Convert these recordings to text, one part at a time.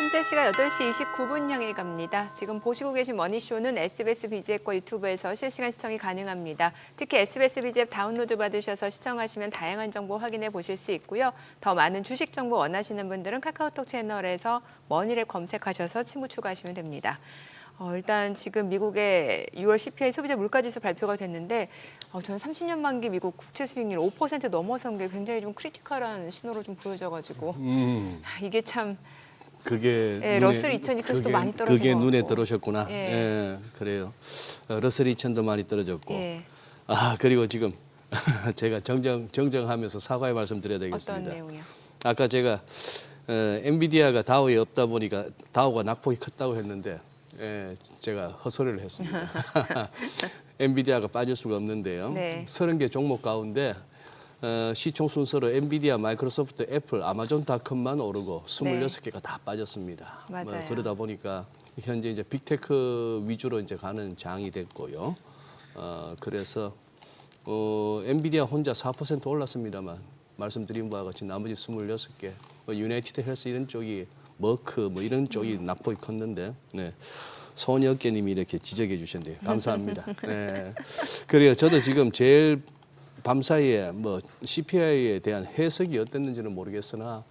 현재 시각 8시 29분 향해 갑니다. 지금 보시고 계신 머니쇼는 SBS BG앱과 유튜브에서 실시간 시청이 가능합니다. 특히 SBS BG앱 다운로드 받으셔서 시청하시면 다양한 정보 확인해 보실 수 있고요. 더 많은 주식 정보 원하시는 분들은 카카오톡 채널에서 머니랩 검색하셔서 친구 추가하시면 됩니다. 일단 지금 미국의 6월 CPI 소비자 물가지수 발표가 됐는데 저는 30년 만기 미국 국채 수익률 5% 넘어선 게 굉장히 좀 크리티컬한 신호로 좀 보여져가지고 이게 참 그게 예, 러셀 2000이 그래서 많이 떨어진 그게 것 눈에 같고. 들어오셨구나. 예. 예, 그래요. 러셀 2000도 많이 떨어졌고. 예. 그리고 지금 제가 정정하면서 사과의 말씀 드려야 되겠습니다. 어떤 내용이요? 아까 제가 엔비디아가 다우에 없다 보니까 다우가 낙폭이 컸다고 했는데 제가 헛소리를 했습니다. 엔비디아가 빠질 수가 없는데요. 네. 30개 종목 가운데 시총 순서로 엔비디아, 마이크로소프트, 애플, 아마존닷컴만 오르고 26개가 다 빠졌습니다. 맞아요. 그러다 보니까 현재 이제 빅테크 위주로 이제 가는 장이 됐고요. 그래서 엔비디아 혼자 4% 올랐습니다만 말씀드린 바와 같이 나머지 26개, 유나이티드 헬스 이런 쪽이 머크 이런 쪽이 낙폭이 컸는데 손혁계님이 이렇게 지적해 주셨네요. 감사합니다. 네. 그래요. 저도 지금 제일 밤사이에 CPI에 대한 해석이 어땠는지는 모르겠으나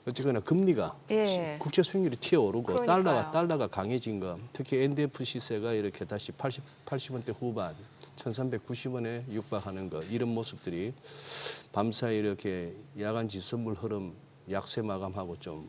어쨌거나 금리가 예. 국채 수익률이 튀어오르고 그러니까요. 달러가 강해진 거, 특히 NDF 시세가 이렇게 다시 80원대 후반, 1,390원에 육박하는 거 이런 모습들이 밤사이 이렇게 야간 지수물 흐름 약세 마감하고 좀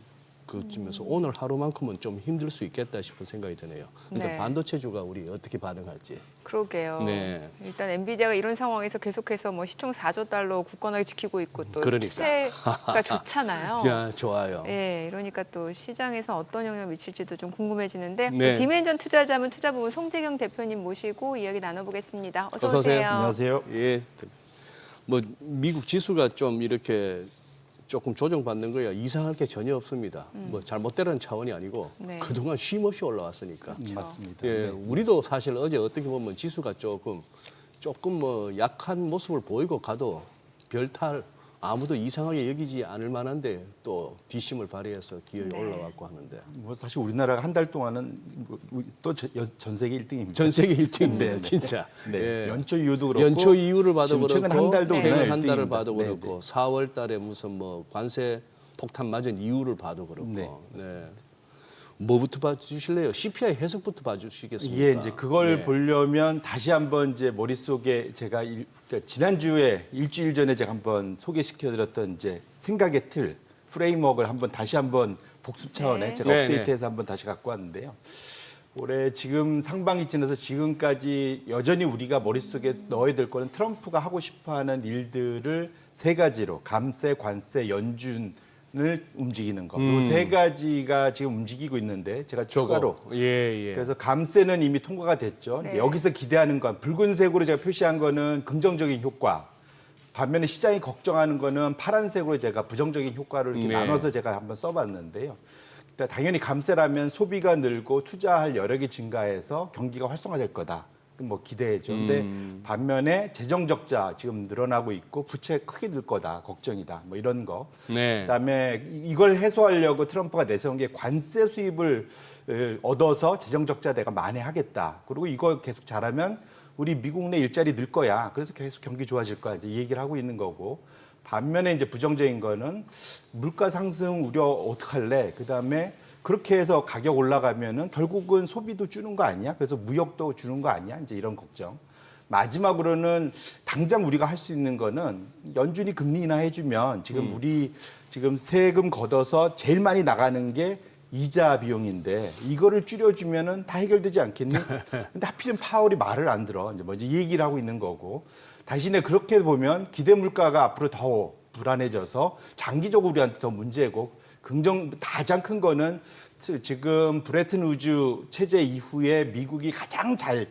그쯤에서 오늘 하루만큼은 좀 힘들 수 있겠다 싶은 생각이 드네요. 근데 네. 반도체주가 우리 어떻게 반응할지. 그러게요. 네. 일단 엔비디아가 이런 상황에서 계속해서 시총 4조 달러 굳건하게 지키고 있고 또 그러니까. 추세가 좋잖아요. 야, 좋아요. 예, 이러니까 또 시장에서 어떤 영향을 미칠지도 좀 궁금해지는데 네. 디멘전 투자자문 투자부문 송재경 대표님 모시고 이야기 나눠보겠습니다. 어서 오세요. 안녕하세요. 예. 미국 지수가 좀 이렇게 조금 조정받는 거야 이상할 게 전혀 없습니다. 잘못되라는 차원이 아니고 네. 그동안 쉼 없이 올라왔으니까. 맞습니다. 예, 우리도 사실 어제 어떻게 보면 지수가 조금 약한 모습을 보이고 가도 별탈 아무도 이상하게 여기지 않을 만한데 또 뒷심을 발휘해서 기어이 네. 올라왔고 하는데 사실 우리나라가 한 달 동안은 또 전 세계 1등입니다. 전 세계 1등인데 진짜. 네. 예. 연초 이후도 그렇고 연초 이후를 봐도 지금 그렇고 최근 한 달도 최근 우리나라 한 달을 1등입니다. 봐도 네, 그렇고 4월 달에 무슨 관세 폭탄 맞은 이유를 봐도 그렇고. 네. 뭐부터 봐주실래요? CPI 해석부터 봐주시겠습니까? 이게 이제 그걸 네. 보려면 다시 한번 이제 머릿속에 제가 그러니까 지난주에 일주일 전에 제가 한번 소개시켜드렸던 이제 생각의 틀 프레임워크를 다시 한번 복습 차원에 네. 제가 네, 업데이트해서 한번 다시 갖고 왔는데요. 올해 지금 상반기 지나서 지금까지 여전히 우리가 머릿속에 넣어야 될 거는 트럼프가 하고 싶어하는 일들을 세 가지로 감세, 관세, 연준을 움직이는 거. 이 세 가지가 지금 움직이고 있는데 제가 추가로 예. 그래서 감세는 이미 통과가 됐죠. 네. 이제 여기서 기대하는 건 붉은색으로 제가 표시한 거는 긍정적인 효과. 반면에 시장이 걱정하는 거는 파란색으로 제가 부정적인 효과를 이렇게 네. 나눠서 제가 한번 써봤는데요. 일단 당연히 감세라면 소비가 늘고 투자할 여력이 증가해서 경기가 활성화될 거다. 기대해죠. 근데 반면에 재정 적자 지금 늘어나고 있고 부채 크게 늘 거다. 걱정이다. 이런 거. 네. 그다음에 이걸 해소하려고 트럼프가 내세운 게 관세 수입을 얻어서 재정 적자 내가 만회하겠다. 그리고 이거 계속 잘하면 우리 미국 내 일자리 늘 거야. 그래서 계속 경기 좋아질 거야. 이제 이 얘기를 하고 있는 거고. 반면에 이제 부정적인 거는 물가 상승 우려 어떡할래? 그다음에 그렇게 해서 가격 올라가면은 결국은 소비도 주는 거 아니야? 그래서 무역도 주는 거 아니야? 이제 이런 걱정. 마지막으로는 당장 우리가 할 수 있는 거는 연준이 금리 인하 해주면 지금 우리 지금 세금 걷어서 제일 많이 나가는 게 이자 비용인데 이거를 줄여주면은 다 해결되지 않겠니? 근데 하필이면 파월이 말을 안 들어. 이제 이 얘기를 하고 있는 거고. 대신에 그렇게 보면 기대 물가가 앞으로 더 불안해져서 장기적으로 우리한테 더 문제고 가장 큰 거는 지금 브레튼 우즈 체제 이후에 미국이 가장 잘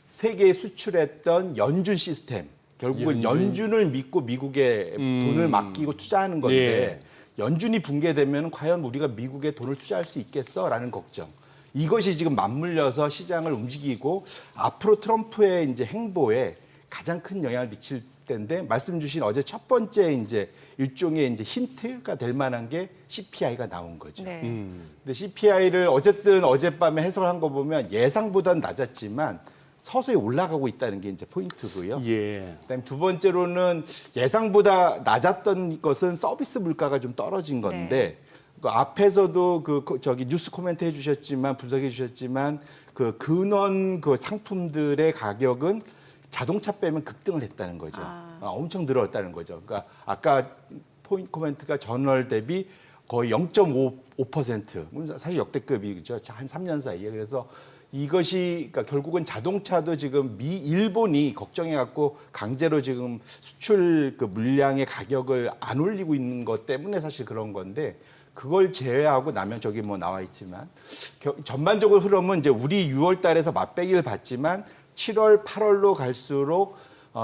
세계에 수출했던 연준 시스템. 결국은 연준을 믿고 미국에 돈을 맡기고 투자하는 건데 연준이 붕괴되면 과연 우리가 미국에 돈을 투자할 수 있겠어라는 걱정. 이것이 지금 맞물려서 시장을 움직이고 앞으로 트럼프의 이제 행보에 가장 큰 영향을 미칠 때인데 말씀 주신 어제 첫 번째 이제 일종의 이제 힌트가 될 만한 게 CPI가 나온 거죠. 네. 근데 CPI를 어쨌든 어젯밤에 해설한 거 보면 예상보다는 낮았지만 서서히 올라가고 있다는 게 이제 포인트고요. 예. 그다음에 두 번째로는 예상보다 낮았던 것은 서비스 물가가 좀 떨어진 건데 그 앞에서도 저기 뉴스 코멘트 해주셨지만 분석해 주셨지만 그 근원 그 상품들의 가격은 자동차 빼면 급등을 했다는 거죠. 엄청 늘었다는 거죠. 그러니까 아까 포인트 코멘트가 전월 대비 거의 0.5%, 사실 역대급이죠. 한 3년 사이에. 그래서 이것이 그러니까 결국은 자동차도 지금 일본이 걱정해갖고 강제로 지금 수출 그 물량의 가격을 안 올리고 있는 것 때문에 사실 그런 건데 그걸 제외하고 나면 저기 뭐 나와 있지만 전반적으로 흐름은 이제 우리 6월 달에서 맛배기를 봤지만 7월, 8월로 갈수록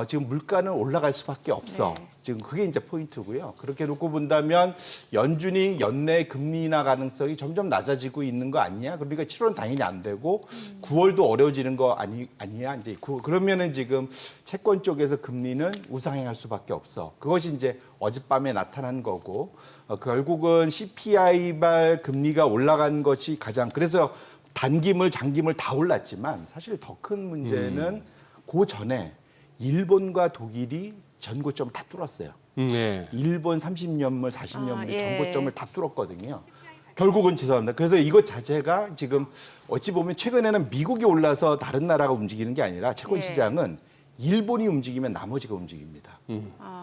지금 물가는 올라갈 수밖에 없어. 네. 지금 그게 이제 포인트고요. 그렇게 놓고 본다면 연준이 연내 금리 인하 가능성이 점점 낮아지고 있는 거 아니냐? 그러니까 7월은 당연히 안 되고 9월도 어려워지는 거 아니냐? 이제 그러면은 지금 채권 쪽에서 금리는 우상향할 수밖에 없어. 그것이 이제 어젯밤에 나타난 거고 결국은 CPI발 금리가 올라간 것이 가장 그래서 단기물, 장기물 다 올랐지만 사실 더 큰 문제는 그 전에 일본과 독일이 전고점을 다 뚫었어요. 네. 일본 30년물, 40년물 예. 전고점을 다 뚫었거든요. 결국은 죄송합니다. 그래서 이것 자체가 지금 어찌 보면 최근에는 미국이 올라서 다른 나라가 움직이는 게 아니라 채권 예. 시장은 일본이 움직이면 나머지가 움직입니다.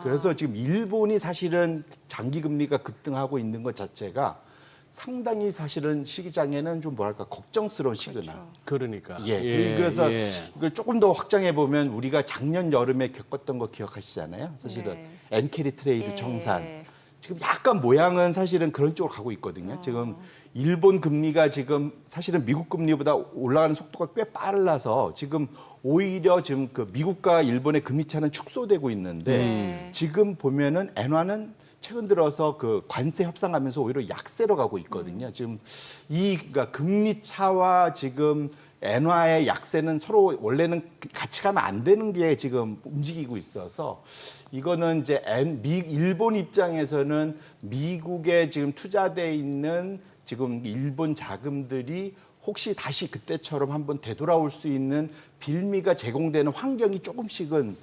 그래서 지금 일본이 사실은 장기 금리가 급등하고 있는 것 자체가 상당히 사실은 시장에는 좀 뭐랄까 걱정스러운 시그널. 그러니까. 그래서 예. 이걸 조금 더 확장해 보면 우리가 작년 여름에 겪었던 거 기억하시잖아요. 사실은 네. 엔캐리 트레이드 예. 청산. 지금 약간 모양은 사실은 그런 쪽으로 가고 있거든요. 지금 일본 금리가 지금 사실은 미국 금리보다 올라가는 속도가 꽤 빨라서 지금 오히려 지금 그 미국과 일본의 금리 차는 축소되고 있는데 네. 지금 보면은 엔화는 최근 들어서 그 관세 협상하면서 오히려 약세로 가고 있거든요. 지금 그러니까 금리 차와 지금 엔화의 약세는 서로 원래는 같이 가면 안 되는 게 지금 움직이고 있어서 이거는 이제 일본 입장에서는 미국에 지금 투자돼 있는 지금 일본 자금들이 혹시 다시 그때처럼 한번 되돌아올 수 있는 빌미가 제공되는 환경이 조금씩은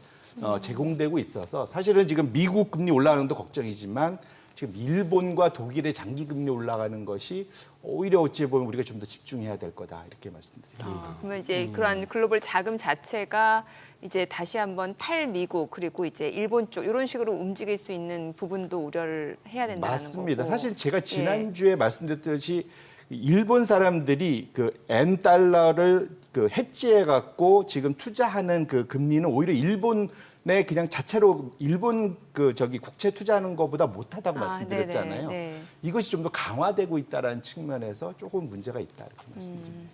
제공되고 있어서 사실은 지금 미국 금리 올라가는 것도 걱정이지만 지금 일본과 독일의 장기 금리 올라가는 것이 오히려 어찌 보면 우리가 좀 더 집중해야 될 거다 이렇게 말씀드립니다. 그러면 이제 그러한 글로벌 자금 자체가 이제 다시 한번 탈미국 그리고 이제 일본 쪽 이런 식으로 움직일 수 있는 부분도 우려를 해야 된다는 맞습니다. 거고. 사실 제가 지난주에 말씀드렸듯이 일본 사람들이 그 엔 달러를 그 해지해 갖고 지금 투자하는 그 금리는 오히려 일본의 그냥 자체로 일본 그 저기 국채 투자하는 것보다 못하다고 말씀드렸잖아요. 네네. 이것이 좀 더 강화되고 있다라는 측면에서 조금 문제가 있다 이렇게 말씀드립니다.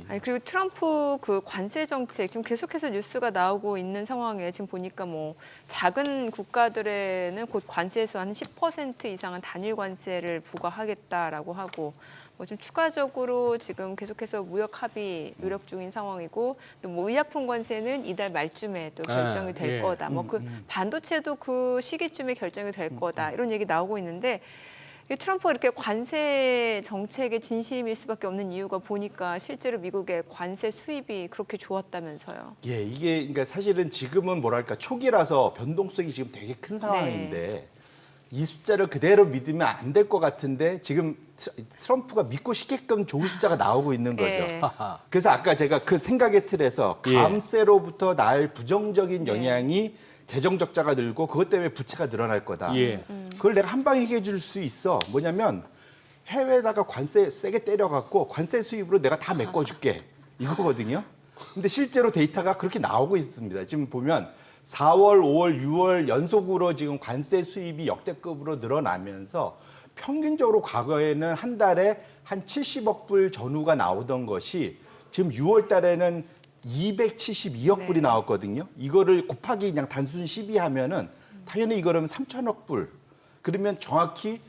아니 그리고 트럼프 그 관세 정책 지금 계속해서 뉴스가 나오고 있는 상황에 지금 보니까 뭐 작은 국가들에는 곧 관세에서 한 10% 이상은 단일 관세를 부과하겠다라고 하고 뭐 좀 추가적으로 지금 계속해서 무역 합의 노력 중인 상황이고 또 뭐 의약품 관세는 이달 말쯤에 또 결정이 될 예. 거다. 뭐 그 반도체도 그 시기쯤에 결정이 될 거다. 이런 얘기 나오고 있는데 이 트럼프가 이렇게 관세 정책에 진심일 수밖에 없는 이유가 보니까 실제로 미국의 관세 수입이 그렇게 좋았다면서요. 예, 이게 그러니까 사실은 지금은 뭐랄까 초기라서 변동성이 지금 되게 큰 상황인데 이 숫자를 그대로 믿으면 안 될 것 같은데 지금 트럼프가 믿고 싶게끔 좋은 숫자가 나오고 있는 거죠. 예. 그래서 아까 제가 그 생각의 틀에서 감세로부터 날 부정적인 영향이 재정 적자가 늘고 그것 때문에 부채가 늘어날 거다. 예. 그걸 내가 한 방에 해결해 줄 수 있어. 뭐냐면 해외에다가 관세 세게 때려갖고 관세 수입으로 내가 다 메꿔줄게. 이거거든요. 근데 실제로 데이터가 그렇게 나오고 있습니다. 지금 보면 4월, 5월, 6월 연속으로 지금 관세 수입이 역대급으로 늘어나면서 평균적으로 과거에는 한 달에 한 70억 불 전후가 나오던 것이 지금 6월 달에는 272억 불이 나왔거든요. 이거를 곱하기 그냥 단순 12 하면은 당연히 이거는 3천억 불. 그러면 정확히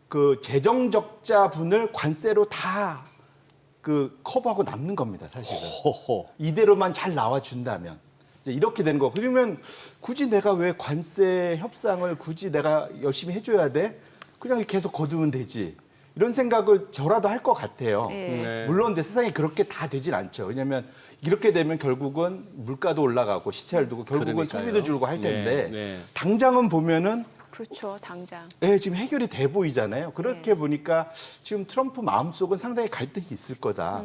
그 재정 적자 분을 관세로 다 그 커버하고 남는 겁니다, 사실은. 호호. 이대로만 잘 나와 준다면. 이제 이렇게 되는 거. 그러면 굳이 내가 왜 관세 협상을 굳이 내가 열심히 해줘야 돼? 그냥 계속 거두면 되지. 이런 생각을 저라도 할 것 같아요. 네. 물론 근데 세상이 그렇게 다 되진 않죠. 왜냐하면 이렇게 되면 결국은 물가도 올라가고 시차를 두고 결국은 그러니까요. 소비도 줄고 할 텐데 네, 네. 당장은 보면은 그렇죠. 당장. 지금 해결이 돼 보이잖아요. 그렇게 보니까 지금 트럼프 마음속은 상당히 갈등이 있을 거다.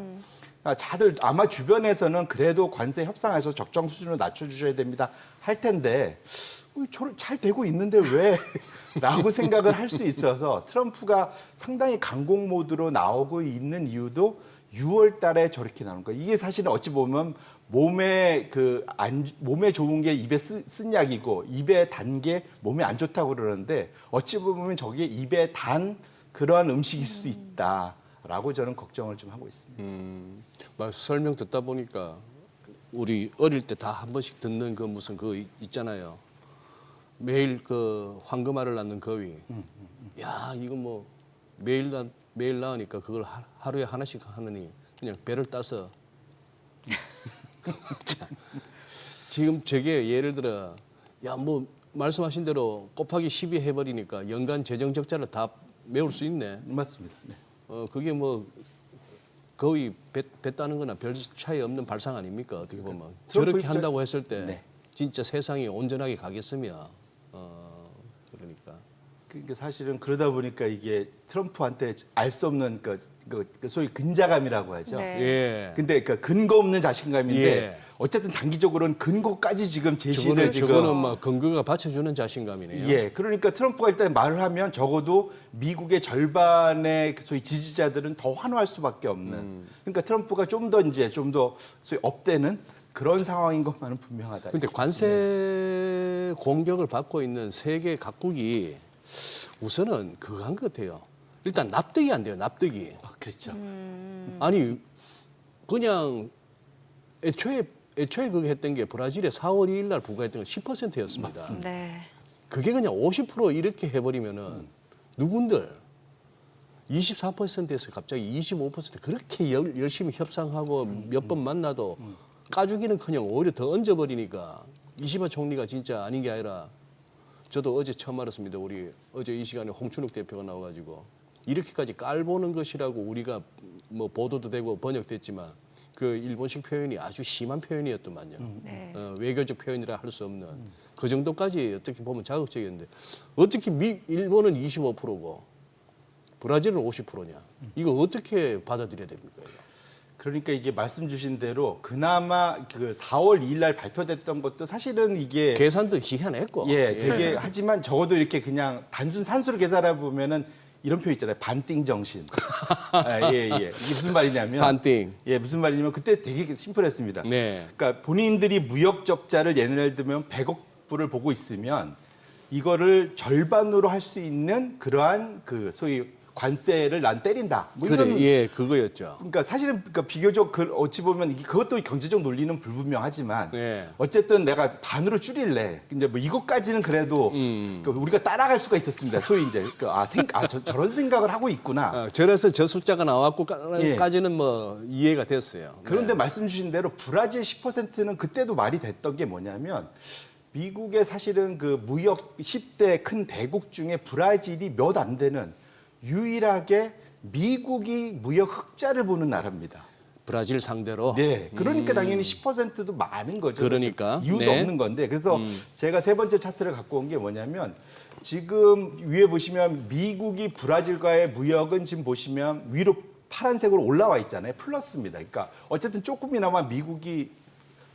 다들 아마 주변에서는 그래도 관세 협상에서 적정 수준으로 낮춰주셔야 됩니다 할 텐데 잘 되고 있는데 왜? 라고 생각을 할 수 있어서 트럼프가 상당히 강공 모드로 나오고 있는 이유도 6월 달에 저렇게 나오는 거예요. 이게 사실은 어찌 보면 몸에 몸에 좋은 게 입에 쓴 약이고 입에 단 게 몸에 안 좋다고 그러는데 어찌 보면 저게 입에 단 그러한 음식일 수 있다라고 저는 걱정을 좀 하고 있습니다. 막 설명 듣다 보니까 우리 어릴 때 다 한 번씩 듣는 그 무슨 그 있잖아요. 매일 그 황금알을 낳는 거위. 야 이거 뭐 매일 낳으니까 그걸 하루에 하나씩 하느니 그냥 배를 따서. 자, 지금 저게 예를 들어 야 뭐 말씀하신 대로 곱하기 12 해버리니까 연간 재정 적자를 다 메울 수 있네. 맞습니다. 네. 그게 뭐 거의 배 따는 거나 별 차이 없는 발상 아닙니까? 어떻게 보면. 저렇게 한다고 했을 때 네. 진짜 세상이 온전하게 가겠으며 그러니까. 그러니까 사실은 그러다 보니까 이게 트럼프한테 알 수 없는 그 소위 근자감이라고 하죠. 네. 예. 근데 그 근거 없는 자신감인데 예. 어쨌든 단기적으로는 근거까지 지금 제시를 저거는 막 근거가 받쳐주는 자신감이네요. 예, 그러니까 트럼프가 일단 말을 하면 적어도 미국의 절반의 소위 지지자들은 더 환호할 수밖에 없는. 그러니까 트럼프가 좀 더 소위 업되는 그런 상황인 것만은 분명하다. 근데 관세 공격을 받고 있는 세계 각국이 우선은 그거 한 것 같아요. 일단 납득이 안 돼요. 납득이. 그렇죠. 아니 그냥 애초에 그거 했던 게 브라질에 4월 2일 날 부과했던 건 10%였습니다. 네. 그게 그냥 50% 이렇게 해버리면은 누군들 24%에서 갑자기 25% 그렇게 열심히 협상하고 몇 번 만나도 까주기는커녕 오히려 더 얹어버리니까 이시바 총리가 진짜 아닌 게 아니라 저도 어제 처음 알았습니다. 우리 어제 이 시간에 홍춘욱 대표가 나와가지고 이렇게까지 깔보는 것이라고 우리가 뭐 보도도 되고 번역됐지만 그 일본식 표현이 아주 심한 표현이었더만요. 네. 외교적 표현이라 할 수 없는 그 정도까지 어떻게 보면 자극적이었는데 어떻게 일본은 25%고 브라질은 50%냐? 이거 어떻게 받아들여야 됩니까? 이거? 그러니까 이게 말씀 주신 대로 그나마 그 4월 2일 날 발표됐던 것도 사실은 이게 계산도 희한했고. 되게 하지만 적어도 이렇게 그냥 단순 산수로 계산해 보면은 이런 표현 있잖아요. 반띵 정신. 이게 무슨 말이냐면 반띵. 무슨 말이냐면 그때 되게 심플했습니다. 네. 그러니까 본인들이 무역 적자를 예를 들면 100억 불을 보고 있으면 이거를 절반으로 할 수 있는 그러한 그 소위 관세를 난 때린다. 뭐 이런 그거였죠. 그러니까 사실은 비교적 어찌 보면 그것도 경제적 논리는 불분명하지만 네. 어쨌든 내가 반으로 줄일래. 이제 뭐 이것까지는 그래도 우리가 따라갈 수가 있었습니다. 소위 이제 저런 생각을 하고 있구나. 저래서 저 숫자가 나왔고까지는 뭐 이해가 됐어요. 그런데 말씀 주신 대로 브라질 10%는 그때도 말이 됐던 게 뭐냐면 미국의 사실은 그 무역 10대 큰 대국 중에 브라질이 몇 안 되는 유일하게 미국이 무역 흑자를 보는 나라입니다. 브라질 상대로. 네, 그러니까 당연히 10%도 많은 거죠. 그러니까. 이유도 네. 없는 건데. 그래서 제가 세 번째 차트를 갖고 온 게 뭐냐면 지금 위에 보시면 미국이 브라질과의 무역은 지금 보시면 위로 파란색으로 올라와 있잖아요. 플러스입니다. 그러니까 어쨌든 조금이나마 미국이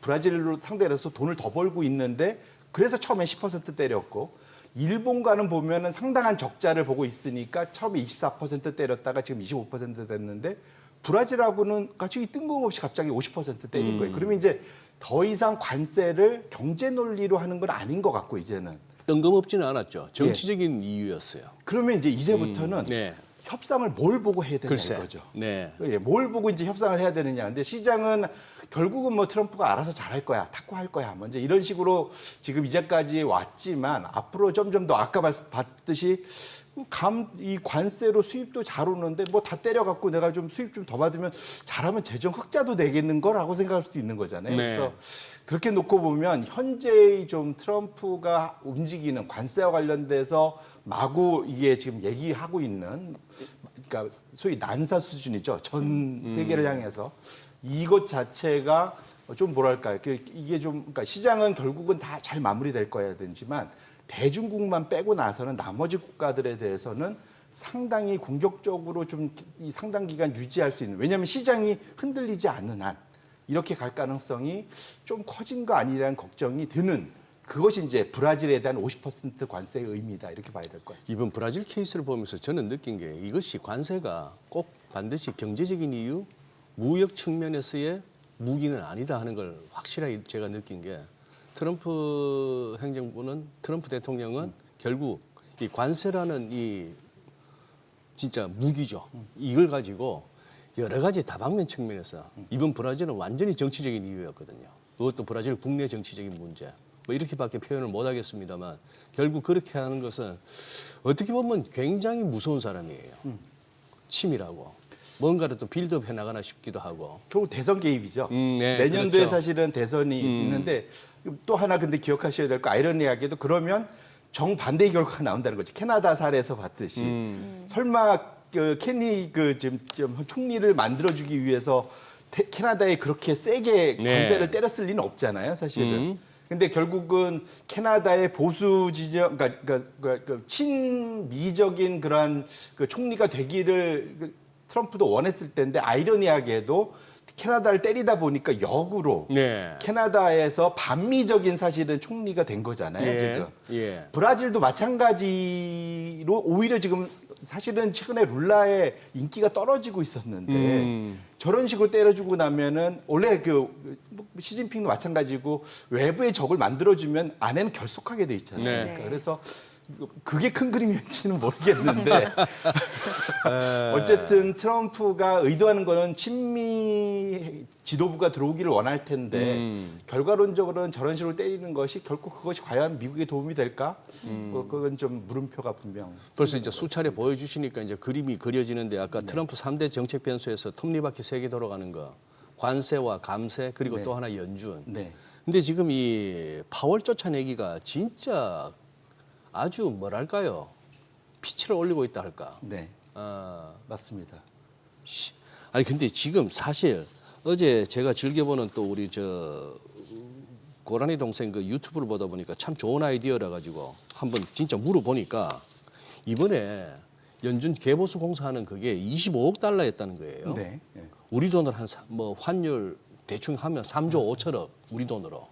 브라질로 상대해서 돈을 더 벌고 있는데 그래서 처음에 10% 때렸고 일본과는 보면은 상당한 적자를 보고 있으니까 처음에 24% 때렸다가 지금 25% 됐는데 브라질하고는 갑자기 뜬금없이 갑자기 50% 때린 거예요. 그러면 이제 더 이상 관세를 경제 논리로 하는 건 아닌 것 같고 이제는. 뜬금없지는 않았죠. 정치적인 이유였어요. 그러면 이제부터는 네. 협상을 뭘 보고 해야 되냐 글쎄. 이거죠. 네. 뭘 보고 이제 협상을 해야 되느냐. 근데 시장은 결국은 뭐 트럼프가 알아서 잘할 거야, 탁구할 거야. 먼저 이런 식으로 지금 이제까지 왔지만 앞으로 점점 더 아까 봤듯이 이 관세로 수입도 잘 오는데 뭐 다 때려갖고 내가 좀 수입 좀 더 받으면 잘하면 재정 흑자도 되겠는 거라고 생각할 수도 있는 거잖아요. 네. 그래서 그렇게 놓고 보면 현재의 좀 트럼프가 움직이는 관세와 관련돼서 마구 이게 지금 얘기하고 있는 그러니까 소위 난사 수준이죠. 전 세계를 향해서 이것 자체가 좀 뭐랄까요. 이게 좀 그러니까 시장은 결국은 다 잘 마무리될 거야 되지만 대중국만 빼고 나서는 나머지 국가들에 대해서는 상당히 공격적으로 좀 이 상당 기간 유지할 수 있는 왜냐하면 시장이 흔들리지 않는 한 이렇게 갈 가능성이 좀 커진 거 아니라는 걱정이 드는 그것이 이제 브라질에 대한 50% 관세의 의미다 이렇게 봐야 될 것 같습니다. 이번 브라질 케이스를 보면서 저는 느낀 게 이것이 관세가 꼭 반드시 경제적인 이유, 무역 측면에서의 무기는 아니다 하는 걸 확실하게 제가 느낀 게 트럼프 행정부는 트럼프 대통령은 결국 이 관세라는 이 진짜 무기죠. 이걸 가지고 여러 가지 다방면 측면에서 이번 브라질은 완전히 정치적인 이유였거든요. 그것도 브라질 국내 정치적인 문제. 뭐 이렇게밖에 표현을 못 하겠습니다만 결국 그렇게 하는 것은 어떻게 보면 굉장히 무서운 사람이에요. 치밀하고 뭔가를 또 빌드업 해나가나 싶기도 하고. 결국 대선 개입이죠. 네, 내년도에 그렇죠. 사실은 대선이 있는데 또 하나 근데 기억하셔야 될 거 아이러니하게도 그러면 정반대의 결과가 나온다는 거지. 캐나다 사례에서 봤듯이. 설마 그 케니 그 지금 총리를 만들어주기 위해서 캐나다에 그렇게 세게 관세를 네. 때렸을 리는 없잖아요, 사실은. 근데 결국은 캐나다의 보수 진영, 그러니까 친미적인 그러한 그 총리가 되기를 트럼프도 원했을 텐데 아이러니하게도 캐나다를 때리다 보니까 역으로 네. 캐나다에서 반미적인 사실은 총리가 된 거잖아요, 예. 지금. 예. 브라질도 마찬가지로 오히려 지금 사실은 최근에 룰라의 인기가 떨어지고 있었는데 저런 식으로 때려주고 나면은 원래 시진핑도 마찬가지고 외부의 적을 만들어주면 안에는 결속하게 돼 있지 않습니까? 네. 그래서 그게 큰 그림이었지는 모르겠는데 어쨌든 트럼프가 의도하는 거는 친미 지도부가 들어오기를 원할 텐데 결과론적으로는 저런 식으로 때리는 것이 결코 그것이 과연 미국에 도움이 될까? 그건 좀 물음표가 분명. 벌써 이제 수차례 보여주시니까 이제 그림이 그려지는데 아까 트럼프 3대 정책 변수에서 톱니바퀴 3개 돌아가는 거 관세와 감세 그리고 네. 또 하나 연준. 네. 근데 지금 이 파월 쫓아내기가 진짜 아주 뭐랄까요 피치를 올리고 있다 할까. 네. 맞습니다. 아니 근데 지금 사실 어제 제가 즐겨보는 또 우리 고라니 동생 그 유튜브를 보다 보니까 참 좋은 아이디어라 가지고 한번 진짜 물어보니까 이번에 연준 개보수 공사하는 그게 25억 달러였다는 거예요. 네. 네. 우리 돈으로 뭐 환율 대충 하면 3조 5천억 우리 돈으로.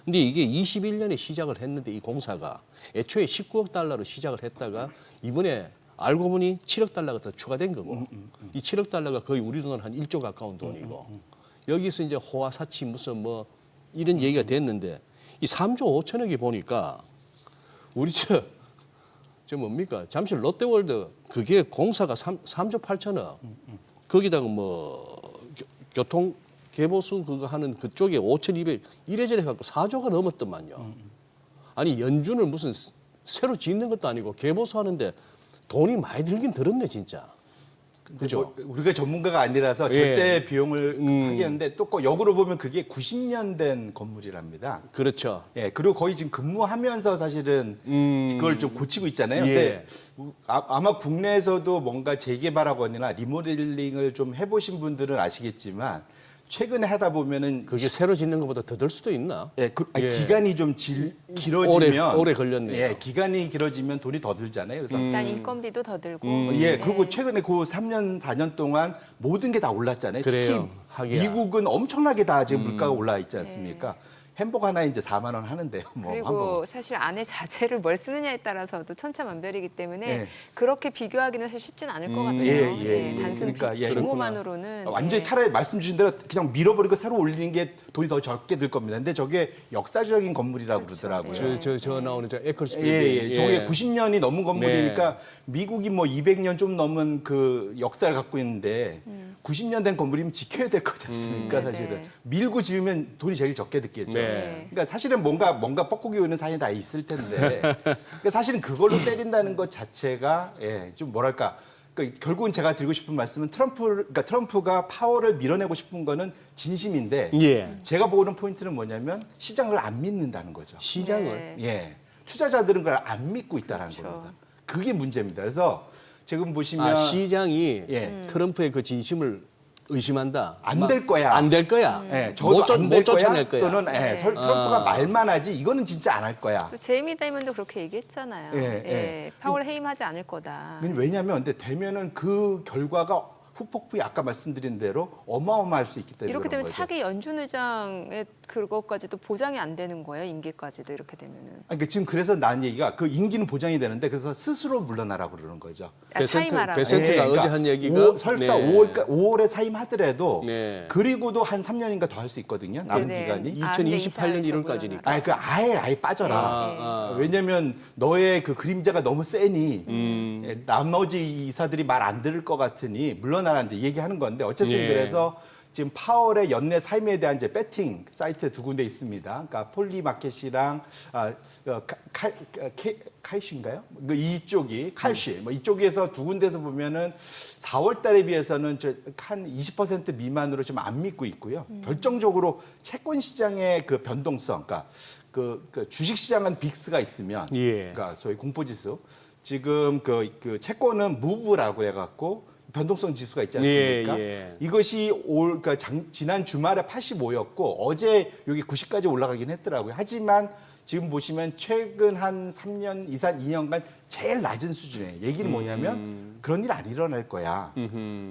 근데 이게 21년에 시작을 했는데 이 공사가 애초에 19억 달러로 시작을 했다가 이번에 알고 보니 7억 달러가 더 추가된 거고 이 7억 달러가 거의 우리 돈으로 한 1조 가까운 돈이고 여기서 이제 호화사치 무슨 뭐 이런 얘기가 됐는데 이 3조 5천억이 보니까 우리 저 뭡니까 잠실 롯데월드 그게 공사가 3조 8천억 거기다가 뭐 교통 개보수 그거 하는 그쪽에 5,200 이래저래 갖고 4조가 넘었더만요. 아니 연준을 무슨 새로 짓는 것도 아니고 개보수 하는데 돈이 많이 들긴 들었네 진짜. 그죠? 뭐 우리가 전문가가 아니라서 예. 절대 비용을 하겠는데 또 역으로 보면 그게 90년 된 건물이랍니다. 그렇죠. 예, 그리고 거의 지금 근무하면서 사실은 그걸 좀 고치고 있잖아요. 예. 근데 아마 국내에서도 뭔가 재개발하거나 리모델링을 좀 해보신 분들은 아시겠지만 최근에 하다 보면은 그게 새로 짓는 것보다 더 들 수도 있나? 예, 예. 기간이 좀 길어지면 오래 걸렸네요. 예, 기간이 길어지면 돈이 더 들잖아요. 그래서 일단 인건비도 더 들고. 예, 네. 그리고 최근에 그 3년, 4년 동안 모든 게 다 올랐잖아요. 그래요. 특히 하기야. 미국은 엄청나게 다 지금 물가가 올라 있지 않습니까? 햄버거 하나에 이제 4만 원 하는데요. 뭐 그리고 햄버거. 사실 안에 자재를 뭘 쓰느냐에 따라서도 천차만별이기 때문에 예. 그렇게 비교하기는 사실 쉽진 않을 것 같아요. 예, 예. 단순 그러니까, 예. 규모만으로는. 완전히 예. 차라리 말씀 주신 대로 그냥 밀어버리고 새로 올리는 게 돈이 더 적게 들 겁니다. 근데 저게 역사적인 건물이라고 그렇죠. 그러더라고요. 저 나오는 저 에클스 예, 빌딩. 예. 저게 90년이 넘은 건물이니까 네. 미국이 뭐 200년 좀 넘은 그 역사를 갖고 있는데 90년 된 건물이면 지켜야 될 거지 않습니까, 네네. 사실은. 밀고 지으면 돈이 제일 적게 듣겠죠. 네. 그러니까 사실은 뭔가 뻐꾸기 오는 사연이 다 있을 텐데 그러니까 사실은 그걸로 때린다는 것 자체가 좀 뭐랄까 그러니까 결국은 제가 드리고 싶은 말씀은 트럼프가 파월을 밀어내고 싶은 거는 진심인데 예. 제가 보는 포인트는 뭐냐면 시장을 안 믿는다는 거죠. 시장을 예. 투자자들은 그걸 안 믿고 있다는 그렇죠. 겁니다. 그게 문제입니다. 그래서 지금 보시면 시장이 예. 트럼프의 그 진심을 의심한다. 안 될 거야. 안 될 거야. 예, 저도 못 안될 쫓아낼 거야. 또는 트럼프가 말만 하지 이거는 진짜 안 할 거야. 또 제이미 다이먼도 그렇게 얘기했잖아요. 예. 파월 해임하지 않을 거다. 왜냐하면 근데 되면은 그 결과가 후폭풍이 아까 말씀드린 대로 어마어마할 수 있기 때문에 이렇게 그런 되면 거죠. 차기 연준 의장의 그것까지도 보장이 안 되는 거예요. 임기까지도 이렇게 되면은. 그러니까 지금 그래서 난 얘기가 그 임기는 보장이 되는데 그래서 스스로 물러나라고 그러는 거죠. 사임하라. 베센트가 어제 한 얘기가 설사 네. 5월에 사임하더라도 네. 그리고도 한 3년인가 더 할 수 있거든요. 남은 네네. 기간이. 아, 근데 2028년 이사회에서 1월까지니까. 아예 빠져라. 아. 왜냐면 너의 그 그림자가 너무 세니 나머지 이사들이 말 안 들을 것 같으니 물러나라 이제 얘기하는 건데 어쨌든 예. 그래서 지금 파월의 연내 사임에 대한 이제 배팅 사이트 두 군데 있습니다. 그러니까 폴리마켓이랑 칼쉬인가요? 이쪽이 칼쉬. 뭐 이쪽에서 두 군데서 보면은 4월 달에 비해서는 한 20% 미만으로 좀 안 믿고 있고요. 결정적으로 채권 시장의 그 변동성, 그러니까 그 주식 시장은 빅스가 있으면, 예. 그러니까 소위 공포지수. 지금 그 채권은 무브라고 해갖고 변동성 지수가 있지 않습니까? 예. 이것이 그러니까 지난 주말에 85였고 어제 여기 90까지 올라가긴 했더라고요. 하지만 지금 보시면 최근 한 3년 이상 2년간 제일 낮은 수준이에요. 얘기는 뭐냐면 그런 일 안 일어날 거야.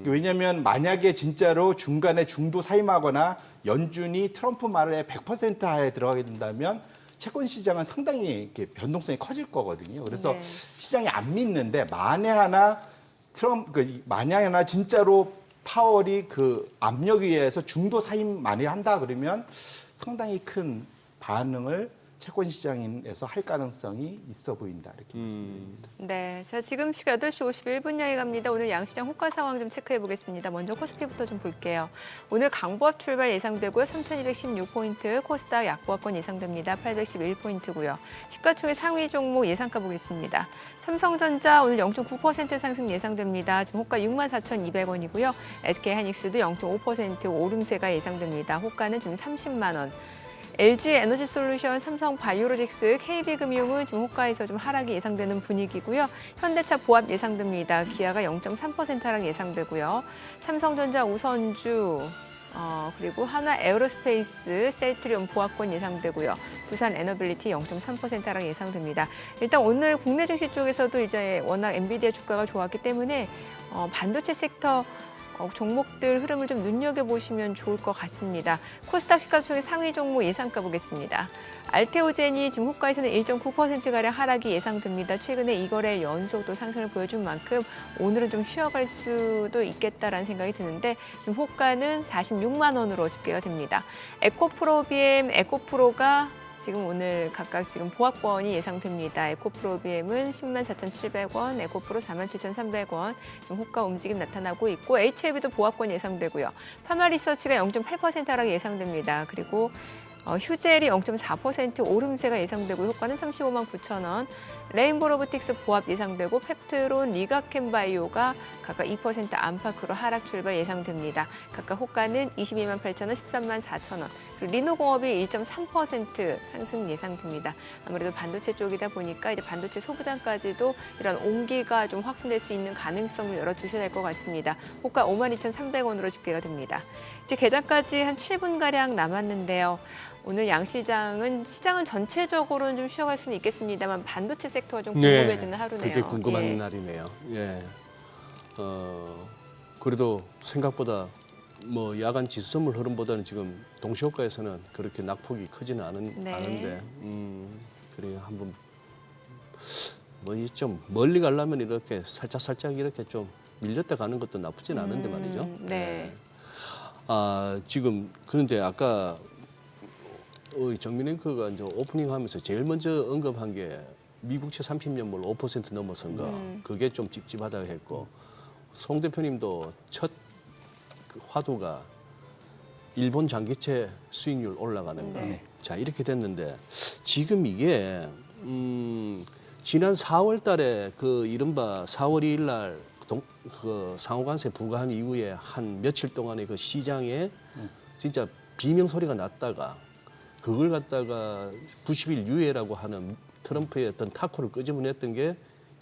왜냐하면 만약에 진짜로 중간에 중도 사임하거나 연준이 트럼프 말에 100% 하에 들어가게 된다면 채권 시장은 상당히 이렇게 변동성이 커질 거거든요. 그래서 네. 시장이 안 믿는데 만에 하나 만약에 하나 진짜로 파월이 그 압력에 의해서 중도 사임 많이 한다 그러면 상당히 큰 반응을 채권 시장에서 할 가능성이 있어 보인다 이렇게 말씀드립니다. 네, 자 지금 시각 8시 51분 향해 갑니다. 오늘 양시장 호가 상황 좀 체크해 보겠습니다. 먼저 코스피부터 좀 볼게요. 오늘 강보합 출발 예상되고요. 3,216포인트, 코스닥 약보합권 예상됩니다. 811포인트고요. 시가총액 상위 종목 예상가 보겠습니다. 삼성전자 오늘 0.9% 상승 예상됩니다. 지금 호가 64,200원이고요. SK하이닉스도 0.5% 오름세가 예상됩니다. 호가는 지금 30만 원. LG 에너지솔루션, 삼성바이오로직스, KB금융은 지금 호가에서 좀 하락이 예상되는 분위기고요. 현대차 보합 예상됩니다. 기아가 0.3% 하락 예상되고요. 삼성전자, 우선주, 그리고 하나 에어로스페이스, 셀트리온 보합권 예상되고요. 두산 에너빌리티 0.3% 하락 예상됩니다. 일단 오늘 국내 증시 쪽에서도 이제 워낙 엔비디아 주가가 좋았기 때문에 반도체 섹터 종목들 흐름을 좀 눈여겨보시면 좋을 것 같습니다. 코스닥 시가총액 상위 종목 예상가 보겠습니다. 알테오젠이 지금 호가에서는 1.9%가량 하락이 예상됩니다. 최근에 이거래 연속도 상승을 보여준 만큼 오늘은 좀 쉬어갈 수도 있겠다라는 생각이 드는데 지금 호가는 46만 원으로 집계가 됩니다. 에코프로비엠, 에코프로가 지금 오늘 각각 지금 보합권이 예상됩니다. 에코프로비엠은 104,700원, 에코프로 47,300원. 지금 호가 움직임 나타나고 있고 HLB도 보합권 예상되고요. 파마리서치가 0.8% 하락 예상됩니다. 그리고 휴젤이 0.4% 오름세가 예상되고 효과는 35만 9천 원. 레인보 로보틱스 보합 예상되고 펩트론, 리가캠바이오가 각각 2% 안팎으로 하락 출발 예상됩니다. 각각 호가는 22만 8천 원, 13만 4천 원. 그리고 리노공업이 1.3% 상승 예상됩니다. 아무래도 반도체 쪽이다 보니까 이제 반도체 소부장까지도 이런 온기가 좀 확산될 수 있는 가능성을 열어두셔야 될 것 같습니다. 호가 52,300원으로 집계가 됩니다. 이제 개장까지 한 7분가량 남았는데요. 오늘 시장은 전체적으로는 좀 쉬어갈 수는 있겠습니다만 반도체 섹터가 좀 궁금해지는 하루네요. 그게 궁금한 예. 날이네요. 예. 그래도 생각보다 뭐 야간 지수선물 흐름보다는 지금 동시효과에서는 그렇게 낙폭이 크지는 네. 않은데, 그래 한번 뭐 좀 멀리 가려면 이렇게 살짝 이렇게 좀 밀렸다 가는 것도 나쁘진 않은데 말이죠. 네. 지금 그런데 아까 정민 앵커가 이제 오프닝하면서 제일 먼저 언급한 게 미국채 30년물 5% 넘어선 거 그게 좀 찝찝하다고 했고 송 대표님도 첫 그 화두가 일본 장기채 수익률 올라가는 거. 네. 자, 이렇게 됐는데 지금 이게 지난 4월 달에 그 이른바 4월 2일 날 그 상호관세 부과한 이후에 한 며칠 동안의 그 시장에 진짜 비명 소리가 났다가 그걸 갖다가 90일 유예라고 하는 트럼프의 어떤 타코를 끄집어냈던 게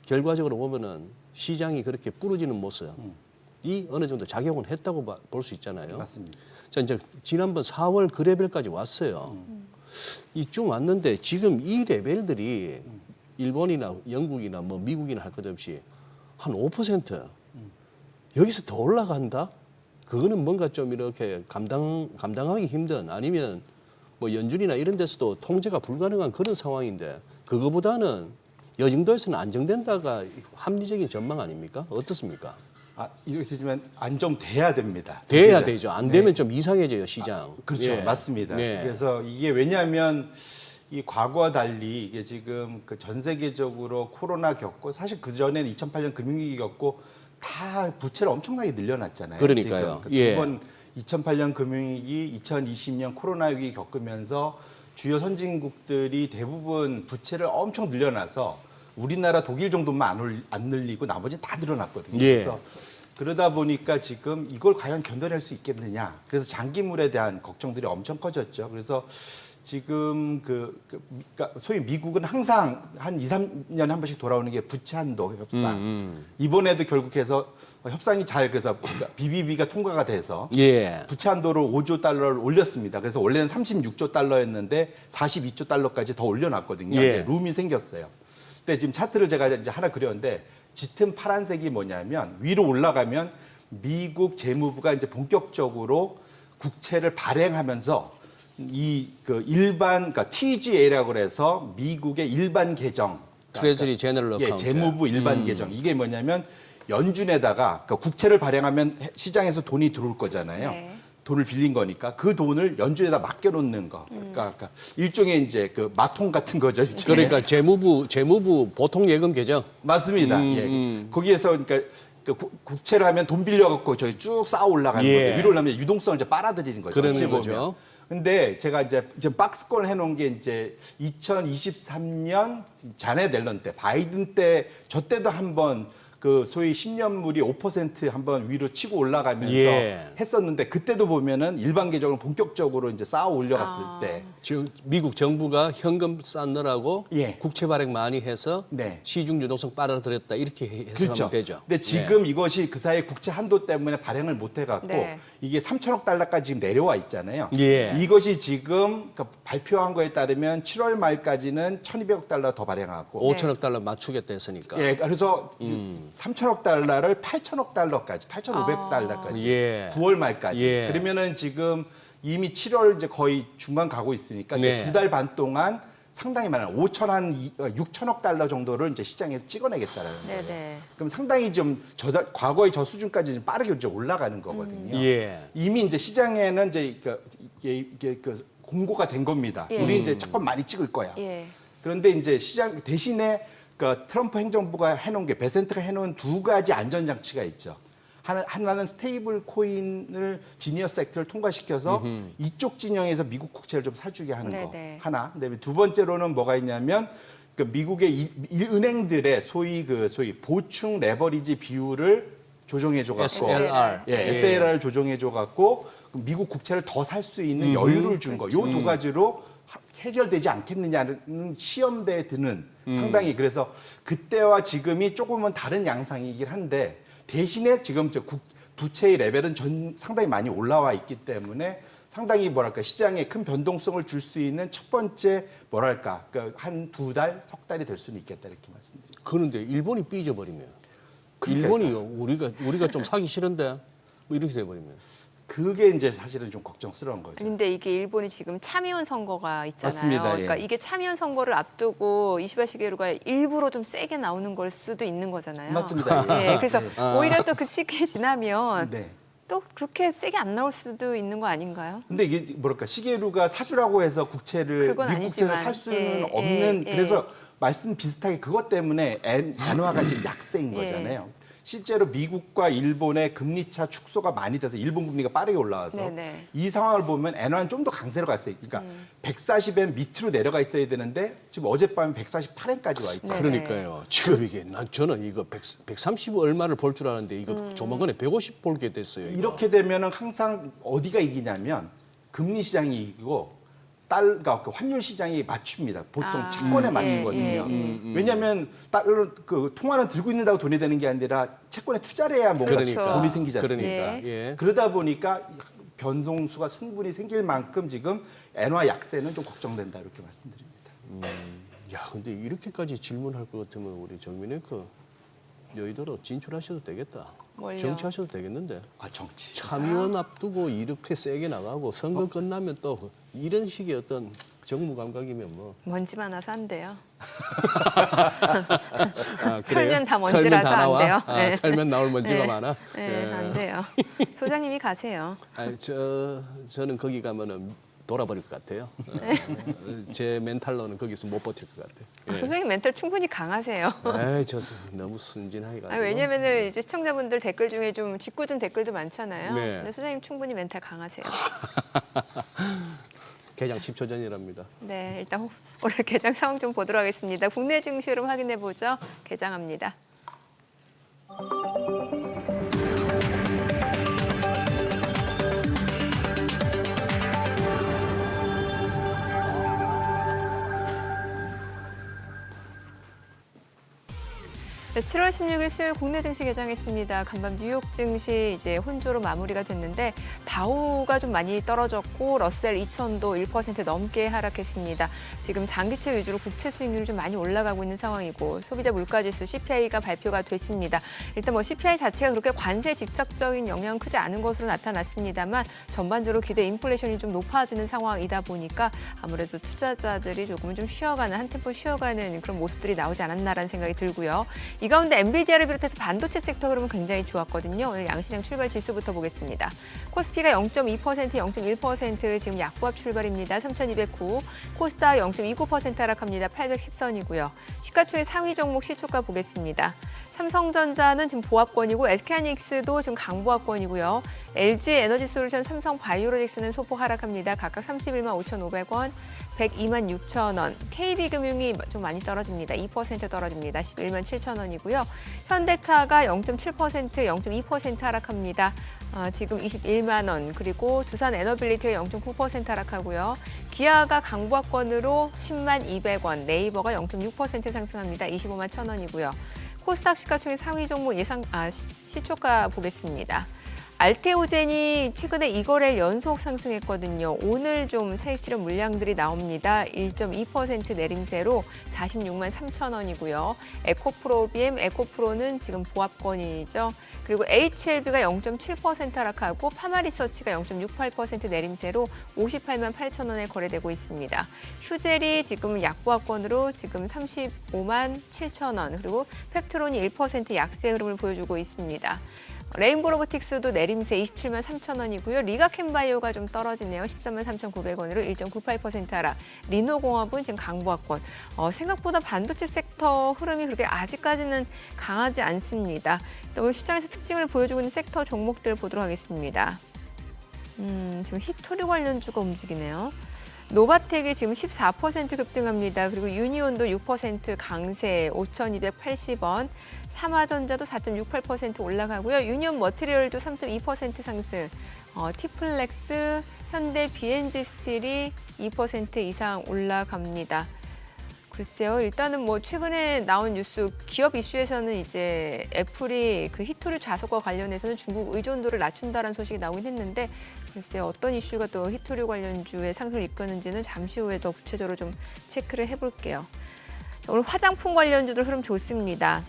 결과적으로 보면은 시장이 그렇게 부러지는 모습이 어느 정도 작용을 했다고 볼 수 있잖아요. 맞습니다. 자, 이제 지난번 4월 그 레벨까지 왔어요. 이쯤 왔는데 지금 이 레벨들이 일본이나 영국이나 뭐 미국이나 할 것 없이 한 5% 여기서 더 올라간다? 그거는 뭔가 좀 이렇게 감당하기 힘든 아니면 뭐 연준이나 이런 데서도 통제가 불가능한 그런 상황인데 그거보다는 이 정도에서는 안정된다가 합리적인 전망 아닙니까? 어떻습니까? 이렇게 되지만 안정돼야 됩니다. 돼야 사실은. 되죠. 안 되면 좀 이상해져요, 시장. 그렇죠. 예. 맞습니다. 네. 그래서 이게 왜냐하면 이 과거와 달리 이게 지금 그 전 세계적으로 코로나 겪고 사실 그 전에는 2008년 금융위기 겪고 다 부채를 엄청나게 늘려놨잖아요. 그러니까요. 지금. 예. 이번 2008년 금융위기, 2020년 코로나 위기 겪으면서 주요 선진국들이 대부분 부채를 엄청 늘려놔서 우리나라 독일 정도만 안 늘리고 나머지는 다 늘어났거든요. 예. 그래서 그러다 보니까 지금 이걸 과연 견뎌낼 수 있겠느냐. 그래서 장기물에 대한 걱정들이 엄청 커졌죠. 그래서 지금 그러니까 소위 미국은 항상 한 2, 3년에 한 번씩 돌아오는 게 부채 한도 협상. 이번에도 결국 해서 협상이 잘 그래서 BBB가 통과가 돼서 예. 부채 한도를 5조 달러를 올렸습니다. 그래서 원래는 36조 달러였는데 42조 달러까지 더 올려놨거든요. 예. 이제 룸이 생겼어요. 근데 지금 차트를 제가 이제 하나 그렸는데 짙은 파란색이 뭐냐면 위로 올라가면 미국 재무부가 이제 본격적으로 국채를 발행하면서 그러니까 TGA라고 그래서 미국의 일반 계정 트레저리 제너럴 어카운트. 재무부 일반 계정 이게 뭐냐면 연준에다가 그러니까 국채를 발행하면 시장에서 돈이 들어올 거잖아요. 네. 돈을 빌린 거니까 그 돈을 연준에다 맡겨놓는 거. 그러니까 일종의 이제 그 마통 같은 거죠. 일종의. 그러니까 재무부 보통 예금 계정. 맞습니다. 예. 거기에서 그러니까 국채를 하면 돈 빌려갖고 저기 쭉 쌓아 올라가는 예. 거죠. 위로 올라면 유동성을 이제 빨아들이는 거죠. 그러는 어찌 보면. 거죠. 근데 제가 이제 지금 박스권 해놓은 게 이제 2023년 자넷 앨런 때, 바이든 때, 저 때도 한번 그 소위 10년물이 5% 한번 위로 치고 올라가면서 예. 했었는데 그때도 보면은 일반 계정을 본격적으로 이제 쌓아 올려갔을 때 지금 미국 정부가 현금 쌓느라고 예. 국채 발행 많이 해서 네. 시중 유동성 빨아들였다 이렇게 해석하면 그렇죠. 되죠. 근데 지금 이것이 그 사이에 국채 한도 때문에 발행을 못 해갖고 네. 이게 3천억 달러까지 지금 내려와 있잖아요. 예. 이것이 지금 그러니까 발표한 거에 따르면 7월 말까지는 1,200억 달러 더 발행하고 5천억 달러 맞추겠다 했으니까. 예, 그래서 3천억 달러를 8천억 달러까지, 8,500억 달러까지, 예. 9월 말까지. 예. 그러면은 지금 이미 7월 이제 거의 중간 가고 있으니까 네. 이제 2달 반 동안 상당히 많은 6천억 달러 정도를 이제 시장에 찍어내겠다라는 거예요. 네네. 그럼 상당히 좀 과거의 저 수준까지 좀 빠르게 이제 올라가는 거거든요. 예. 이미 이제 시장에는 이제 이게 공고가 된 겁니다. 예. 우리 이제 조금 많이 찍을 거야. 예. 그런데 이제 시장 대신에 그러니까 트럼프 행정부가 해놓은 게 베센트가 해놓은 두 가지 안전장치가 있죠. 하나는 스테이블 코인을 지니어스 액트를 통과시켜서 이쪽 진영에서 미국 국채를 좀 사주게 하는 거 네네. 하나. 그다음에 두 번째로는 뭐가 있냐면 그 미국의 은행들의 소위 보충 레버리지 비율을 조정해 줘 갖고 SLR. SLR을 조정해 줘 갖고 미국 국채를 더 살 수 있는 여유를 준 거. 요 두 가지로 해결되지 않겠느냐는 시험대에 드는 상당히 그래서 그때와 지금이 조금은 다른 양상이긴 한데 대신에 지금 부채의 레벨은 상당히 많이 올라와 있기 때문에 상당히 뭐랄까 시장에 큰 변동성을 줄 수 있는 첫 번째 뭐랄까 그러니까 한 2달, 석 달이 될 수는 있겠다 이렇게 말씀드립니다. 그런데 일본이 삐져버리면 그러니까요. 일본이 우리가 좀 사기 싫은데 뭐 이렇게 돼버리면 그게 이제 사실은 좀 걱정스러운 거죠. 근데 이게 일본이 지금 참의원 선거가 있잖아요. 맞습니다. 예. 그러니까 이게 참의원 선거를 앞두고 이시바 시게루가 일부러 좀 세게 나오는 걸 수도 있는 거잖아요. 맞습니다. 예. 예, 그래서 오히려 또 그 시기에 지나면 네. 또 그렇게 세게 안 나올 수도 있는 거 아닌가요? 근데 이게 뭐랄까 시게루가 사주라고 해서 국채를 그건 미국 국채를 아니지만, 살 수는 예, 없는 예, 예. 그래서 말씀 비슷하게 그것 때문에 엔화가 지금 약세인 예. 거잖아요. 실제로 미국과 일본의 금리 차 축소가 많이 돼서 일본 금리가 빠르게 올라와서 네네. 이 상황을 보면 엔화는 좀 더 강세로 갔어요. 그러니까 140엔 밑으로 내려가 있어야 되는데 지금 어젯밤에 148엔까지 와 있죠. 네. 그러니까요. 지금 이게 저는 이거 130 얼마를 볼 줄 알았는데 이거 조만간에 150 볼게 됐어요. 이거. 이렇게 되면은 항상 어디가 이기냐면 금리 시장이 이기고 그러니까 그 환율 시장이 맞춥니다. 보통 채권에 맞추거든요. 왜냐하면 달러 그 통화는 들고 있는다고 돈이 되는 게 아니라 채권에 투자를 해야 뭔가 그러니까. 돈이 생기지 않습니까? 그러니까. 예. 그러다 보니까 변동수가 충분히 생길 만큼 지금 엔화 약세는 좀 걱정된다 이렇게 말씀드립니다. 야, 근데 이렇게까지 질문할 것 같으면 우리 정민회그 여의도로 진출하셔도 되겠다. 뭘요? 정치하셔도 되겠는데. 아 정치. 참의원 앞두고 이렇게 세게 나가고 선거 끝나면 또 이런 식의 어떤 정무 감각이면 뭐. 먼지 많아서 안 돼요. 아, 그래요? 털면 다 털면 먼지라서 다 안 나와? 돼요. 아, 네. 털면 나올 먼지가 네. 많아? 네, 안 돼요. 소장님이 가세요. 아니, 저는 거기 가면은 돌아버릴 것 같아요. 제 멘탈로는 거기서 못 버틸 것 같아요. 아, 소장님 멘탈 충분히 강하세요. 에이, 저 너무 순진하게 가지고. 왜냐면은 이제 시청자분들 댓글 중에 좀 짓궂은 댓글도 많잖아요. 네. 근데 소장님 충분히 멘탈 강하세요. 개장 10초 전이랍니다. 네, 일단 오늘 개장 상황 좀 보도록 하겠습니다. 국내 증시 흐름 확인해 보죠. 개장합니다. 네, 7월 16일 수요일 국내 증시 개장했습니다. 간밤 뉴욕 증시 이제 혼조로 마무리가 됐는데 다우가 좀 많이 떨어졌고 러셀 2000도 1% 넘게 하락했습니다. 지금 장기채 위주로 국채 수익률이 좀 많이 올라가고 있는 상황이고 소비자 물가지수 CPI가 발표가 됐습니다. 일단 뭐 CPI 자체가 그렇게 관세에 직접적인 영향은 크지 않은 것으로 나타났습니다만 전반적으로 기대 인플레이션이 좀 높아지는 상황이다 보니까 아무래도 투자자들이 조금은 좀 쉬어가는 한 템포 쉬어가는 그런 모습들이 나오지 않았나라는 생각이 들고요. 이 가운데 엔비디아를 비롯해서 반도체 섹터 흐름은 굉장히 좋았거든요. 오늘 양시장 출발 지수부터 보겠습니다. 코스피가 0.2%, 0.1% 지금 약보합 출발입니다. 3,209. 코스닥 0.29% 하락합니다. 810선이고요. 시가총액 상위 종목 시초가 보겠습니다. 삼성전자는 지금 보합권이고 SK하이닉스도 지금 강보합권이고요. LG 에너지솔루션, 삼성바이오로직스는 소폭 하락합니다. 각각 31만 5,500원, 102만 6천 원. KB금융이 좀 많이 떨어집니다. 2% 떨어집니다. 11만 7천 원이고요. 현대차가 0.7%, 0.2% 하락합니다. 지금 21만 원. 그리고 두산 에너빌리티가 0.9% 하락하고요. 기아가 강보합권으로 10만 200원, 네이버가 0.6% 상승합니다. 25만 1천 원이고요. 코스닥 시가총액 상위 종목 시초가 보겠습니다. 알테오젠이 최근에 2거래일 연속 상승했거든요. 오늘 좀 차익 실현 물량들이 나옵니다. 1.2% 내림세로 46만 3천 원이고요. 에코프로비엠, 에코프로는 지금 보합권이죠. 그리고 HLB가 0.7% 하락하고 파마리서치가 0.68% 내림세로 58만 8천 원에 거래되고 있습니다. 휴젤이 지금 약보합권으로 지금 35만 7천 원, 그리고 펩트론이 1% 약세 흐름을 보여주고 있습니다. 레인보 로보틱스도 내림세 27만 3천 원이고요. 리가캠바이오가 좀 떨어지네요. 13만 3,900원으로 1.98% 하락. 리노공업은 지금 강보합권. 생각보다 반도체 섹터 흐름이 그렇게 아직까지는 강하지 않습니다. 오늘 시장에서 특징을 보여주고 있는 섹터 종목들 보도록 하겠습니다. 지금 히토리 관련주가 움직이네요. 노바텍이 지금 14% 급등합니다. 그리고 유니온도 6% 강세 5,280원. 삼화전자도 4.68% 올라가고요. 유니온 머티리얼도 3.2% 상승. 티플렉스, 현대, BNG 스틸이 2% 이상 올라갑니다. 글쎄요, 일단은 뭐 최근에 나온 뉴스 기업 이슈에서는 이제 애플이 그 히토리 좌석과 관련해서는 중국 의존도를 낮춘다는 소식이 나오긴 했는데 글쎄요, 어떤 이슈가 또 히토리 관련주의 상승을 이끄는지는 잠시 후에 더 구체적으로 좀 체크를 해볼게요. 오늘 화장품 관련주들 흐름 좋습니다.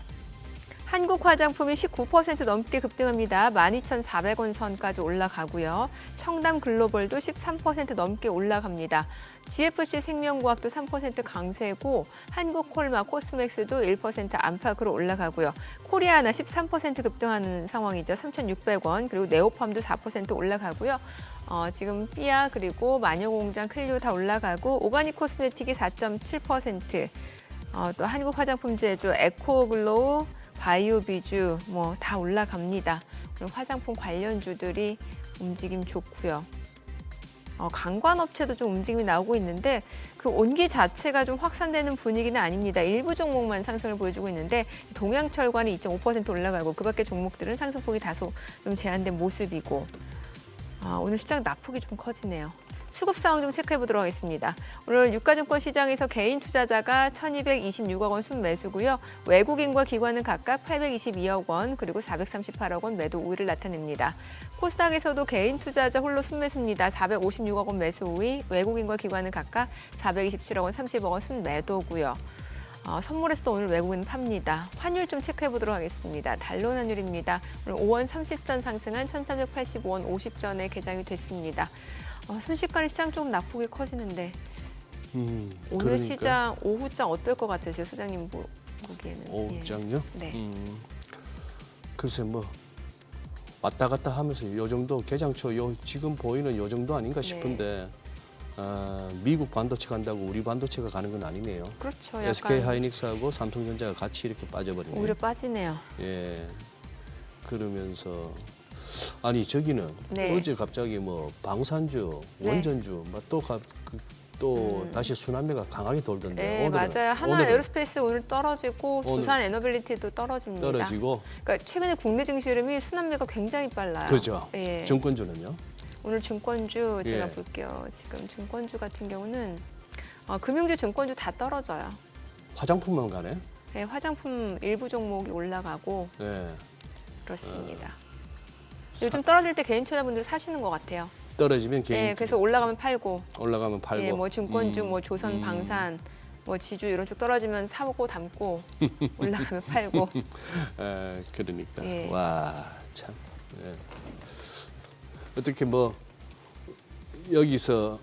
한국 화장품이 19% 넘게 급등합니다. 12,400원 선까지 올라가고요. 청담 글로벌도 13% 넘게 올라갑니다. GFC 생명과학도 3% 강세고 한국콜마 코스맥스도 1% 안팎으로 올라가고요. 코리아나 13% 급등하는 상황이죠. 3,600원. 그리고 네오팜도 4% 올라가고요. 지금 삐아 그리고 마녀공장 클리오 다 올라가고 오가닉 코스메틱이 4.7%. 또 한국 화장품 제조 에코글로우 바이오 비주 뭐 다 올라갑니다. 오늘 화장품 관련주들이 움직임 좋고요. 관광업체도 좀 움직임이 나오고 있는데 그 온기 자체가 좀 확산되는 분위기는 아닙니다. 일부 종목만 상승을 보여주고 있는데 동양철관이 2.5% 올라가고 그밖에 종목들은 상승폭이 다소 좀 제한된 모습이고 오늘 시장 낙폭이 좀 커지네요. 수급 상황 좀 체크해 보도록 하겠습니다. 오늘 유가증권 시장에서 개인 투자자가 1,226억 원 순매수고요. 외국인과 기관은 각각 822억 원 그리고 438억 원 매도 우위를 나타냅니다. 코스닥에서도 개인 투자자 홀로 순매수입니다. 456억 원 매수 우위, 외국인과 기관은 각각 427억 원, 30억 원 순매도고요. 선물에서도 오늘 외국인 팝니다. 환율 좀 체크해 보도록 하겠습니다. 달러 환율입니다. 오늘 5원 30전 상승한 1,385원 50전에 개장이 됐습니다. 순식간에 시장 좀 낙폭이 커지는데 오늘 그러니까. 시장 오후장 어떨 것 같으세요, 소장님 보기에는? 오후장요? 네. 글쎄 뭐 왔다 갔다 하면서 요 정도 개장초 지금 보이는 요 정도 아닌가 싶은데 미국 반도체 간다고 우리 반도체가 가는 건 아니네요. 그렇죠. 약간 SK 하이닉스하고 삼성전자가 같이 이렇게 빠져버리네요. 오히려 빠지네요. 예. 그러면서 아니 저기는 네. 어제 갑자기 뭐 방산주, 네. 원전주 또 다시 순환매가 강하게 돌던데. 네, 오늘은, 맞아요. 하나 오늘은 에어로스페이스 오늘 떨어지고 오늘 두산 에너빌리티도 떨어집니다. 떨어지고 그러니까 최근에 국내 증시 흐름이 순환매가 굉장히 빨라요. 그죠. 예. 증권주는요? 오늘 증권주 제가 예. 볼게요. 지금 증권주 같은 경우는 금융주, 증권주 다 떨어져요. 화장품만 가네. 네, 화장품 일부 종목이 올라가고 네. 그렇습니다. 요즘 떨어질 때 개인 투자분들 사시는 것 같아요. 떨어지면 개인 네, 그래서 올라가면 팔고, 올라가면 팔고. 예, 뭐 증권주, 뭐 조선 방산, 뭐 지주 이런 쪽 떨어지면 사고 담고 올라가면 팔고. 그러니까 예. 와 참. 예. 어떻게 뭐 여기서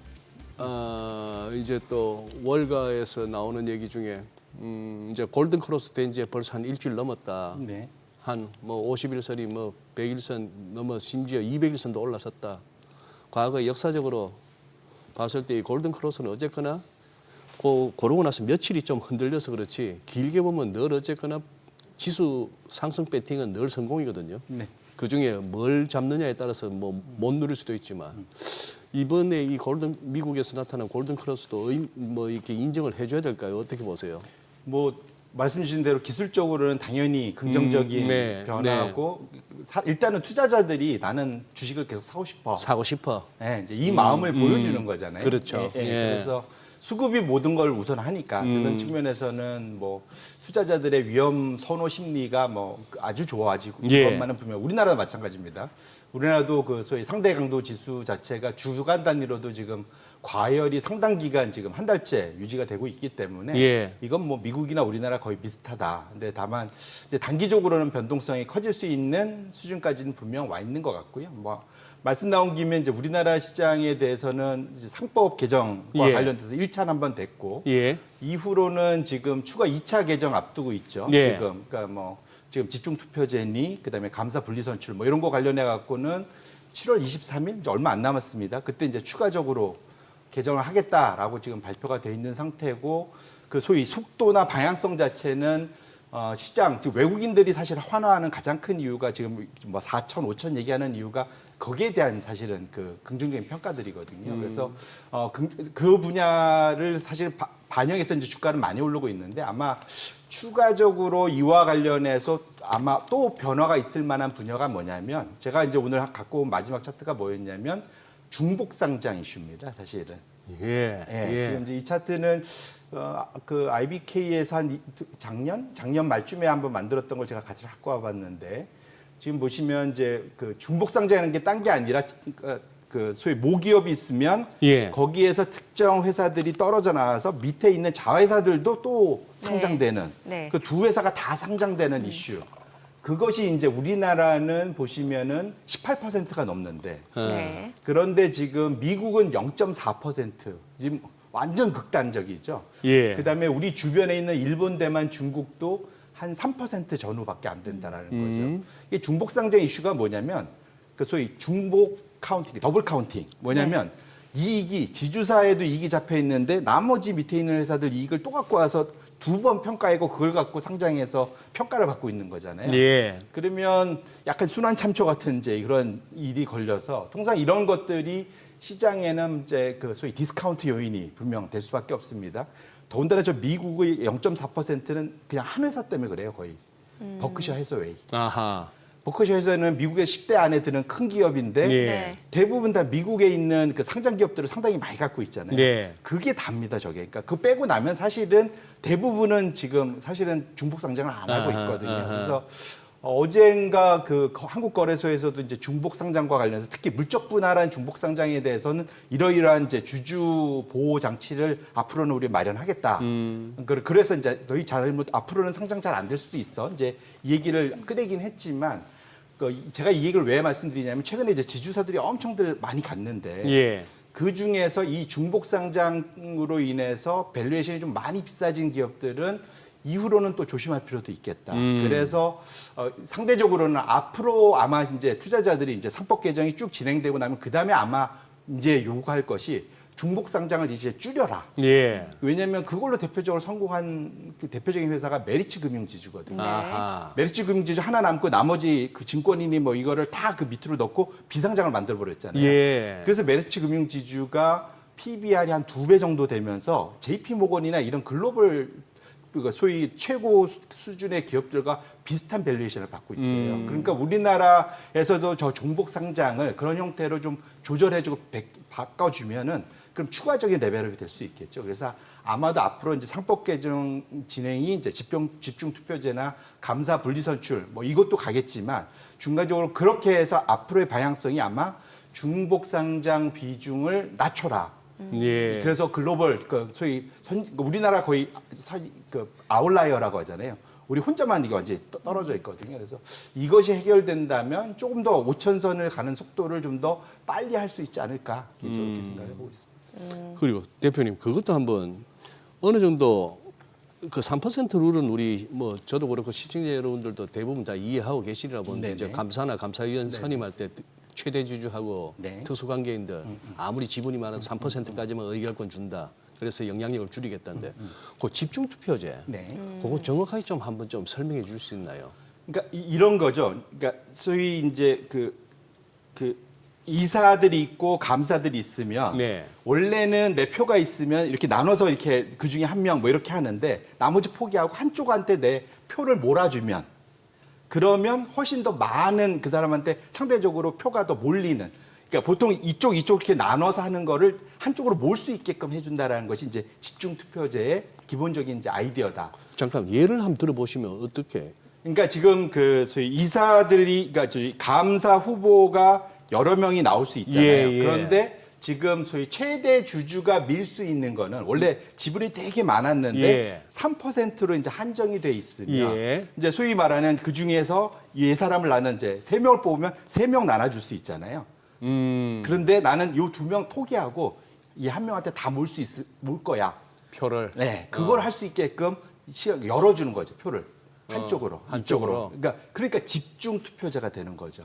이제 또 월가에서 나오는 얘기 중에 이제 골든 크로스 된 지 벌써 한 일주일 넘었다. 네. 한 뭐 50일선이 뭐 100일선 넘어 심지어 200일선도 올라섰다. 과거 역사적으로 봤을 때 이 골든 크로스는 어쨌거나 그러고 나서 며칠이 좀 흔들려서 그렇지 길게 보면 늘 어쨌거나 지수 상승 배팅은 늘 성공이거든요. 네. 그 중에 뭘 잡느냐에 따라서 뭐 못 누릴 수도 있지만 이번에 이 미국에서 나타난 골든 크로스도 뭐 이렇게 인정을 해줘야 될까요? 어떻게 보세요? 뭐 말씀 주신 대로 기술적으로는 당연히 긍정적인 네, 변화고 일단은 투자자들이 나는 주식을 계속 사고 싶어. 사고 싶어. 네, 이제 이 마음을 보여주는 거잖아요. 그렇죠. 예, 예. 예. 그래서 수급이 모든 걸 우선하니까 그런 측면에서는 뭐 투자자들의 위험 선호 심리가 뭐 아주 좋아지고 예. 그것만은 분명 우리나라도 마찬가지입니다. 우리나라도 그 소위 상대 강도 지수 자체가 주간 단위로도 지금 과열이 상당 기간 지금 한 달째 유지가 되고 있기 때문에 예. 이건 뭐 미국이나 우리나라 거의 비슷하다. 근데 다만 이제 단기적으로는 변동성이 커질 수 있는 수준까지는 분명 와 있는 것 같고요. 뭐 말씀 나온 김에 이제 우리나라 시장에 대해서는 이제 상법 개정과 예. 관련돼서 1차는 한번 됐고 예. 이후로는 지금 추가 2차 개정 앞두고 있죠. 예. 지금 그러니까 뭐 지금 집중 투표제니 그다음에 감사 분리 선출 뭐 이런 거 관련해 갖고는 7월 23일 이제 얼마 안 남았습니다. 그때 이제 추가적으로 개정을 하겠다라고 지금 발표가 돼 있는 상태고 그 소위 속도나 방향성 자체는 시장 지금 외국인들이 사실 환호하는 가장 큰 이유가 지금 뭐 4천, 5천 얘기하는 이유가 거기에 대한 사실은 그 긍정적인 평가들이거든요. 그래서 그 분야를 사실 반영해서 이제 주가는 많이 오르고 있는데 아마 추가적으로 이와 관련해서 아마 또 변화가 있을 만한 분야가 뭐냐면 제가 이제 오늘 갖고 온 마지막 차트가 뭐였냐면 중복 상장 이슈입니다. 사실은. 예. 예, 지금 이제 이 차트는 그 IBK에서 한 작년 말쯤에 한번 만들었던 걸 제가 같이 갖고 와봤는데 지금 보시면 이제 그 중복 상장하는 게 딴 게 아니라 그 소위 모기업이 있으면 예. 거기에서 특정 회사들이 떨어져 나와서 밑에 있는 자회사들도 또 상장되는 네. 그 두 회사가 다 상장되는 이슈. 그것이 이제 우리나라는 보시면은 18%가 넘는데 네. 그런데 지금 미국은 0.4% 지금 완전 극단적이죠. 예. 그다음에 우리 주변에 있는 일본, 대만, 중국도 한 3% 전후밖에 안 된다라는 거죠. 이게 중복 상장 이슈가 뭐냐면 그 소위 중복 카운팅, 더블 카운팅. 뭐냐면 이익이 지주사에도 이익이 잡혀 있는데 나머지 밑에 있는 회사들 이익을 또 갖고 와서 두 번 평가하고 그걸 갖고 상장해서 평가를 받고 있는 거잖아요. 예. 그러면 약간 순환 참초 같은 이제 그런 일이 걸려서 통상 이런 것들이 시장에는 이제 그 소위 디스카운트 요인이 분명 될 수밖에 없습니다. 더군다나 저 미국의 0.4%는 그냥 한 회사 때문에 그래요, 거의. 버크셔 해서웨이. 아하. 버크셔 해서웨이는 미국의 10대 안에 드는 큰 기업인데 예. 네. 대부분 다 미국에 있는 그 상장 기업들을 상당히 많이 갖고 있잖아요. 네. 그게 답니다, 저게. 그러니까 그 빼고 나면 사실은 대부분은 지금 사실은 중복 상장을 안 하고 아하, 있거든요. 아하. 그래서 어젠가 그 한국거래소에서도 이제 중복 상장과 관련해서 특히 물적 분할한 중복 상장에 대해서는 이러이러한 이제 주주 보호 장치를 앞으로는 우리 마련하겠다. 그래서 이제 너희 잘못 앞으로는 상장 잘 안 될 수도 있어. 이제 이 얘기를 꺼내긴 했지만 제가 이 얘기를 왜 말씀드리냐면 최근에 이제 지주사들이 엄청들 많이 갔는데 예. 그 중에서 이 중복 상장으로 인해서 밸류에이션이 좀 많이 비싸진 기업들은 이후로는 또 조심할 필요도 있겠다. 그래서 상대적으로는 앞으로 아마 이제 투자자들이 이제 상법 개정이 쭉 진행되고 나면 그 다음에 아마 이제 요구할 것이 중복 상장을 이제 줄여라. 예. 왜냐하면 그걸로 대표적으로 성공한 그 대표적인 회사가 메리츠 금융지주거든요. 네. 아하. 메리츠 금융지주 하나 남고 나머지 그 증권인이 뭐 이거를 다 그 밑으로 넣고 비상장을 만들어 버렸잖아요. 예. 그래서 메리츠 금융지주가 PBR이 한 2배 정도 되면서 JP모건이나 이런 글로벌 그러니까 소위 최고 수준의 기업들과 비슷한 밸류에이션을 받고 있어요. 그러니까 우리나라에서도 저 종복 상장을 그런 형태로 좀 조절해주고 바꿔주면은 그럼 추가적인 레벨업이 될 수 있겠죠. 그래서 아마도 앞으로 이제 상법 개정 진행이 이제 집중 투표제나 감사 분리 선출 뭐 이것도 가겠지만 중간적으로 그렇게 해서 앞으로의 방향성이 아마 중복 상장 비중을 낮춰라. 예. 그래서 글로벌 그 소위 우리나라 거의 그 아웃라이어라고 하잖아요. 우리 혼자만 이게 완전히 떨어져 있거든요. 그래서 이것이 해결된다면 조금 더 5천선을 가는 속도를 좀 더 빨리 할 수 있지 않을까 이렇게 생각해 보고 있습니다. 그리고 대표님 그것도 한번 어느 정도 그 3% 룰은 우리 뭐 저도 그렇고 시청자 여러분들도 대부분 다 이해하고 계시리라 보는데 네네. 이제 감사나 감사위원 선임할 때 최대 주주하고 네. 특수관계인들 아무리 지분이 많아도 3%까지만 의결권 준다. 그래서 영향력을 줄이겠다는데 그 집중 투표제 네. 그거 정확하게 좀 한번 좀 설명해 줄 수 있나요? 그러니까 이런 거죠. 그러니까 소위 이제 그 이사들이 있고 감사들이 있으면 네. 원래는 내 표가 있으면 이렇게 나눠서 이렇게 그 중에 한 명 뭐 이렇게 하는데 나머지 포기하고 한쪽한테 내 표를 몰아주면 그러면 훨씬 더 많은 그 사람한테 상대적으로 표가 더 몰리는. 그러니까 보통 이쪽 이렇게 나눠서 하는 거를 한쪽으로 몰 수 있게끔 해준다라는 것이 이제 집중 투표제의 기본적인 이제 아이디어다. 잠깐 예를 한번 들어보시면 어떻게? 그러니까 지금 그 소위 이사들이 그러니까 저희 감사 후보가 여러 명이 나올 수 있잖아요. 예, 예. 그런데 지금 소위 최대 주주가 밀 수 있는 거는 원래 지분이 되게 많았는데 예. 3%로 이제 한정이 돼 있으면 예. 이제 소위 말하는 그 중에서 이 사람을 나는 이제 3명을 뽑으면 3명 나눠줄 수 있잖아요. 그런데 나는 요 2명 포기하고 이 한 명한테 다 몰 거야. 표를. 네, 그걸 할 수 있게끔 열어주는 거죠, 표를. 한쪽으로. 한쪽으로. 이쪽으로. 그러니까 집중 투표제가 되는 거죠.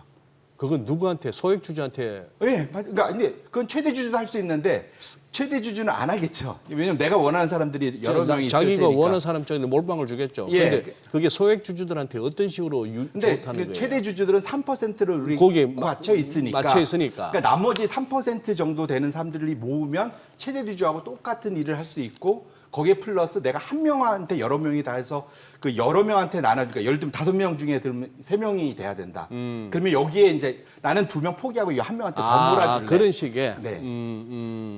그건 누구한테 소액 주주한테 예, 그러니까 근데 그건 최대 주주도 할 수 있는데 최대 주주는 안 하겠죠. 왜냐면 내가 원하는 사람들이 여러 명이 있을 자기가 테니까. 원하는 사람쪽에 몰빵을 주겠죠. 예. 근데 그게 소액 주주들한테 어떤 식으로 근데 좋다는 그 거예요? 최대 주주들은 3%를 우리 거기에 맞춰 있으니까. 맞춰 있으니까. 그러니까 나머지 3% 정도 되는 사람들이 모으면 최대 주주하고 똑같은 일을 할 수 있고 거기에 플러스 내가 한 명한테 여러 명이 다 해서 그 여러 명한테 나눠주니까 예를 들면 5명 중에 들면 3명이 돼야 된다. 그러면 여기에 이제 나는 2명 포기하고 이 한 명한테 더 몰아줄래. 그런 식의. 네.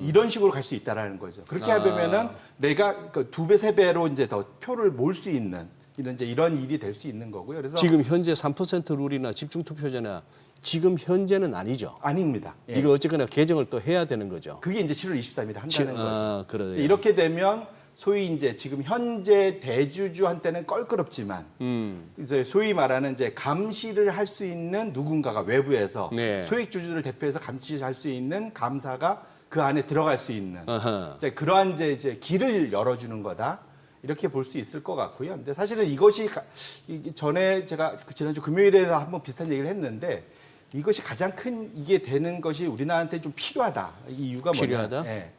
이런 식으로 갈 수 있다라는 거죠. 그렇게 하면은 내가 그 2배, 3배로 이제 더 표를 몰 수 있는 이런 일이 될 수 있는 거고요. 그래서 지금 현재 3% 룰이나 집중 투표제나 지금 현재는 아니죠. 아닙니다. 예. 이거 어쨌거나 개정을 또 해야 되는 거죠. 그게 이제 7월 23일에 한다는 거죠. 그래요. 이렇게 되면 소위 이제 지금 현재 대주주한테는 껄끄럽지만 이제 소위 말하는 이제 감시를 할 수 있는 누군가가 외부에서 네. 소액 주주를 대표해서 감시할 수 있는 감사가 그 안에 들어갈 수 있는 아하. 이제 그러한 이제 길을 열어주는 거다. 이렇게 볼 수 있을 것 같고요. 근데 사실은 이것이 전에 제가 지난주 금요일에 한번 비슷한 얘기를 했는데 이것이 가장 큰 이게 되는 것이 우리나라한테 좀 필요하다. 이 이유가 필요하다? 뭐냐? 예.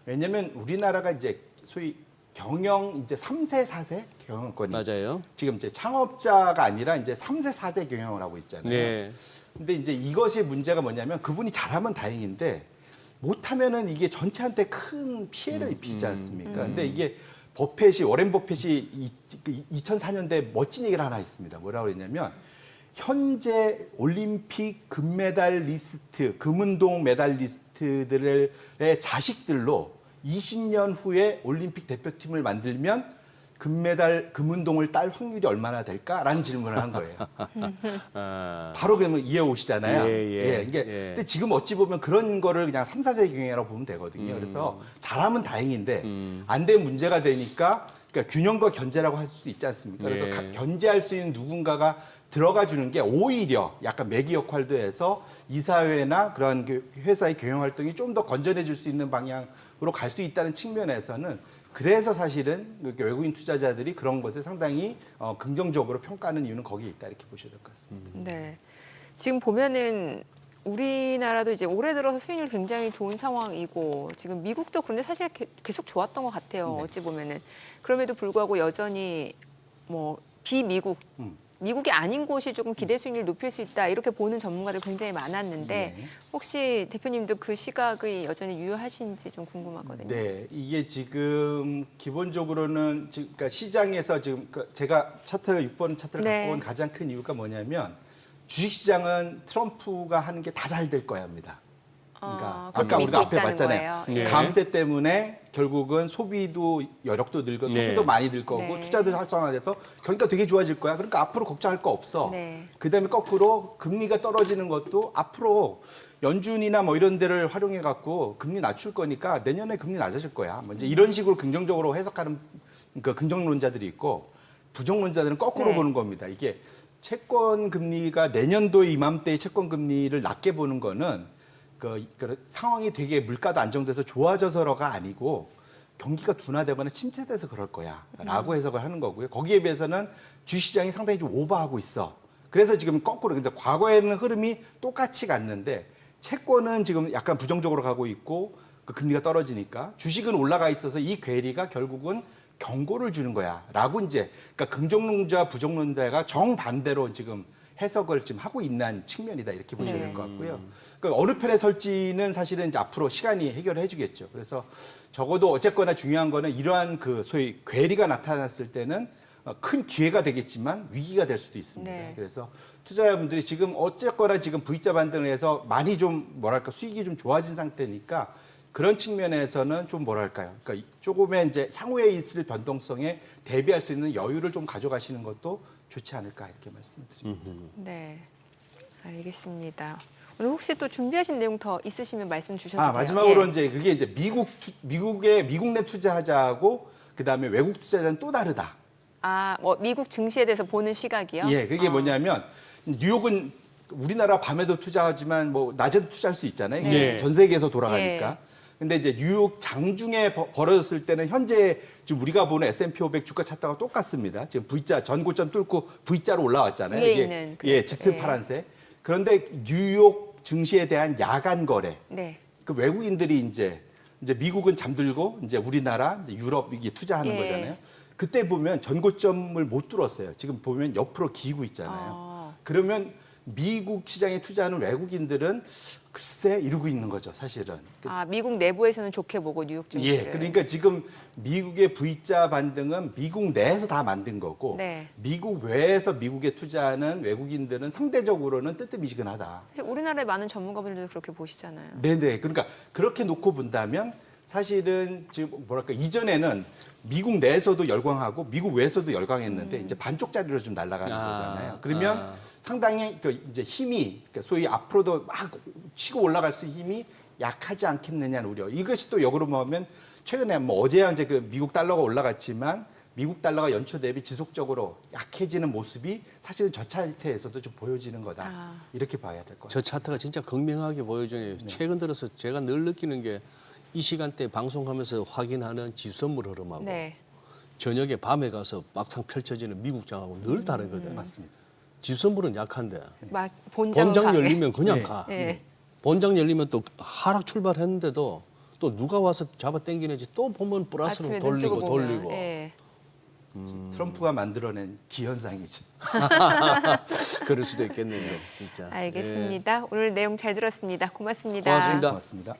왜냐하면 우리나라가 이제 소위 경영 이제 3세, 4세 경영권이 맞아요. 지금 이제 창업자가 아니라 이제 3세, 4세 경영을 하고 있잖아요. 네. 근데 이제 이것이 문제가 뭐냐면 그분이 잘하면 다행인데 못하면은 이게 전체한테 큰 피해를 입히지 않습니까? 근데 이게 워렌 버핏이 2004년도에 멋진 얘기를 하나 했습니다. 뭐라고 했냐면 현재 올림픽 금메달리스트, 금운동 메달리스트들의 자식들로 20년 후에 올림픽 대표팀을 만들면 금운동을 딸 확률이 얼마나 될까라는 질문을 한 거예요. 아, 바로 그러면 이해 오시잖아요. 예. 근데 지금 어찌 보면 그런 거를 그냥 3, 4세 경영이라고 보면 되거든요. 그래서 잘하면 다행인데 안 되면 문제가 되니까 그러니까 균형과 견제라고 할 수 있지 않습니까? 그래서 예. 견제할 수 있는 누군가가 들어가 주는 게 오히려 약간 매기 역할도 해서 이사회나 그런 그 회사의 경영 활동이 좀 더 건전해질 수 있는 방향으로 갈 수 있다는 측면에서는 그래서 사실은 이렇게 외국인 투자자들이 그런 것에 상당히 긍정적으로 평가하는 이유는 거기에 있다 이렇게 보셔야 될 것 같습니다. 네. 지금 보면은 우리나라도 이제 올해 들어서 수익률 굉장히 좋은 상황이고 지금 미국도 그런데 사실 계속 좋았던 것 같아요. 네. 어찌 보면은 그럼에도 불구하고 여전히 뭐 비미국 미국이 아닌 곳이 조금 기대 수익률 높일 수 있다 이렇게 보는 전문가들 굉장히 많았는데 네. 혹시 대표님도 그 시각이 여전히 유효하신지 좀 궁금하거든요. 네, 이게 지금 기본적으로는 지금 그러니까 시장에서 지금 제가 6번 차트를 네. 갖고 온 가장 큰 이유가 뭐냐면 주식시장은 트럼프가 하는 게 다 잘 될 거야 합니다. 그러니까 그렇게 아까 믿고 우리가 앞에 있다는 봤잖아요. 거예요. 네. 감세 때문에 결국은 소비도 여력도 늘고 소비도 네. 많이 늘 거고 네. 투자도 활성화돼서 경기가 되게 좋아질 거야. 그러니까 앞으로 걱정할 거 없어. 네. 그다음에 거꾸로 금리가 떨어지는 것도 앞으로 연준이나 뭐 이런 데를 활용해 갖고 금리 낮출 거니까 내년에 금리 낮아질 거야. 뭐 이제 이런 식으로 긍정적으로 해석하는 그 긍정론자들이 있고 부정론자들은 거꾸로 네. 보는 겁니다. 이게 채권 금리가 내년도 이맘때의 채권 금리를 낮게 보는 거는 그 상황이 되게 물가도 안정돼서 좋아져서가 아니고 경기가 둔화되거나 침체돼서 그럴 거야라고 해석을 하는 거고요. 거기에 비해서는 주시장이 상당히 좀 오버하고 있어. 그래서 지금 거꾸로 근데 과거에는 흐름이 똑같이 갔는데 채권은 지금 약간 부정적으로 가고 있고 그 금리가 떨어지니까 주식은 올라가 있어서 이 괴리가 결국은 경고를 주는 거야라고 이제 그러니까 긍정론자 부정론자가 정반대로 지금 해석을 지금 하고 있는 측면이다 이렇게 보셔야 될 것 같고요. 그러니까 어느 편에 설지는 사실은 이제 앞으로 시간이 해결해 주겠죠. 그래서 적어도 어쨌거나 중요한 거는 이러한 그 소위 괴리가 나타났을 때는 큰 기회가 되겠지만 위기가 될 수도 있습니다. 네. 그래서 투자자분들이 지금 어쨌거나 지금 V자 반등을 해서 많이 좀 뭐랄까 수익이 좀 좋아진 상태니까 그런 측면에서는 좀 뭐랄까요. 그러니까 조금의 이제 향후에 있을 변동성에 대비할 수 있는 여유를 좀 가져가시는 것도 좋지 않을까 이렇게 말씀드립니다. 네, 알겠습니다. 오늘 혹시 또 준비하신 내용 더 있으시면 말씀 주셔도 돼요. 마지막으로 예. 이제 그게 이제 미국 내 투자하자고 그다음에 외국 투자자는 또 다르다. 뭐 미국 증시에 대해서 보는 시각이요? 예, 그게 뭐냐면 뉴욕은 우리나라 밤에도 투자하지만 뭐 낮에도 투자할 수 있잖아요. 네. 전 세계에서 돌아가니까. 근데 이제 뉴욕 장중에 벌어졌을 때는 현재 지금 우리가 보는 S&P 500 주가 차트가 똑같습니다. 지금 V자 전고점 뚫고 V자로 올라왔잖아요. 위에 이게 있는 짙은 예. 파란색. 그런데 뉴욕 증시에 대한 야간 거래. 네. 그 외국인들이 이제 미국은 잠들고 이제 우리나라, 이제 유럽 이게 투자하는 예. 거잖아요. 그때 보면 전고점을 못 뚫었어요. 지금 보면 옆으로 기고 있잖아요. 그러면 미국 시장에 투자하는 외국인들은 글쎄 이러고 있는 거죠, 사실은. 미국 내부에서는 좋게 보고 뉴욕 증시를. 예, 그러니까 지금 미국의 V자 반등은 미국 내에서 다 만든 거고 네. 미국 외에서 미국에 투자하는 외국인들은 상대적으로는 뜨뜻미지근하다. 사실 우리나라의 많은 전문가분들도 그렇게 보시잖아요. 네네. 그러니까 그렇게 놓고 본다면 사실은 지금 뭐랄까 이전에는 미국 내에서도 열광하고 미국 외에서도 열광했는데 이제 반쪽짜리로 좀 날아가는 거잖아요. 그러면 상당히 이제 힘이 그러니까 소위 앞으로도 막 치고 올라갈 수 있는 힘이 약하지 않겠느냐는 우려. 이것이 또 역으로 보면 최근에 뭐 어제야 이제 그 미국 달러가 올라갔지만 미국 달러가 연초 대비 지속적으로 약해지는 모습이 사실은 저 차트에서도 좀 보여지는 거다. 이렇게 봐야 될 것 같습니다. 저 차트가 진짜 극명하게 보여주네요. 최근 들어서 제가 늘 느끼는 게 이 시간대 방송하면서 확인하는 지수선물 흐름하고 네. 저녁에 밤에 가서 막상 펼쳐지는 미국장하고 늘 다르거든요. 맞습니다. 지수선물은 약한데 본장 본장 열리면 그냥 네. 가. 네. 본장 열리면 또 하락 출발했는데도 또 누가 와서 잡아 당기는지 또 보면 플러스로 아침에 눈 뜨고 돌리고 보면. 돌리고. 예. 트럼프가 만들어낸 기현상이죠. 그럴 수도 있겠네요, 진짜. 알겠습니다. 오늘 내용 잘 들었습니다. 고맙습니다. 고맙습니다. 고맙습니다.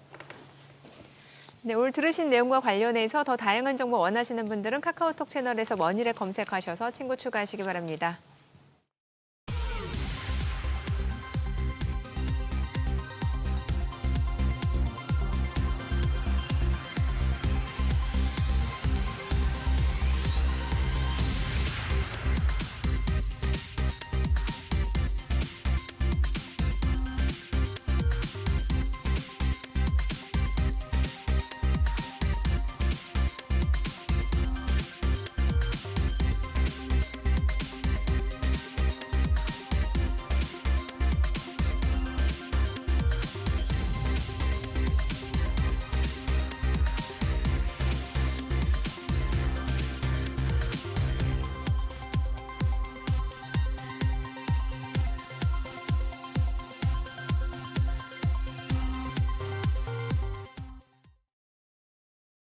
네, 오늘 들으신 내용과 관련해서 더 다양한 정보 원하시는 분들은 카카오톡 채널에서 머니를 검색하셔서 친구 추가하시기 바랍니다.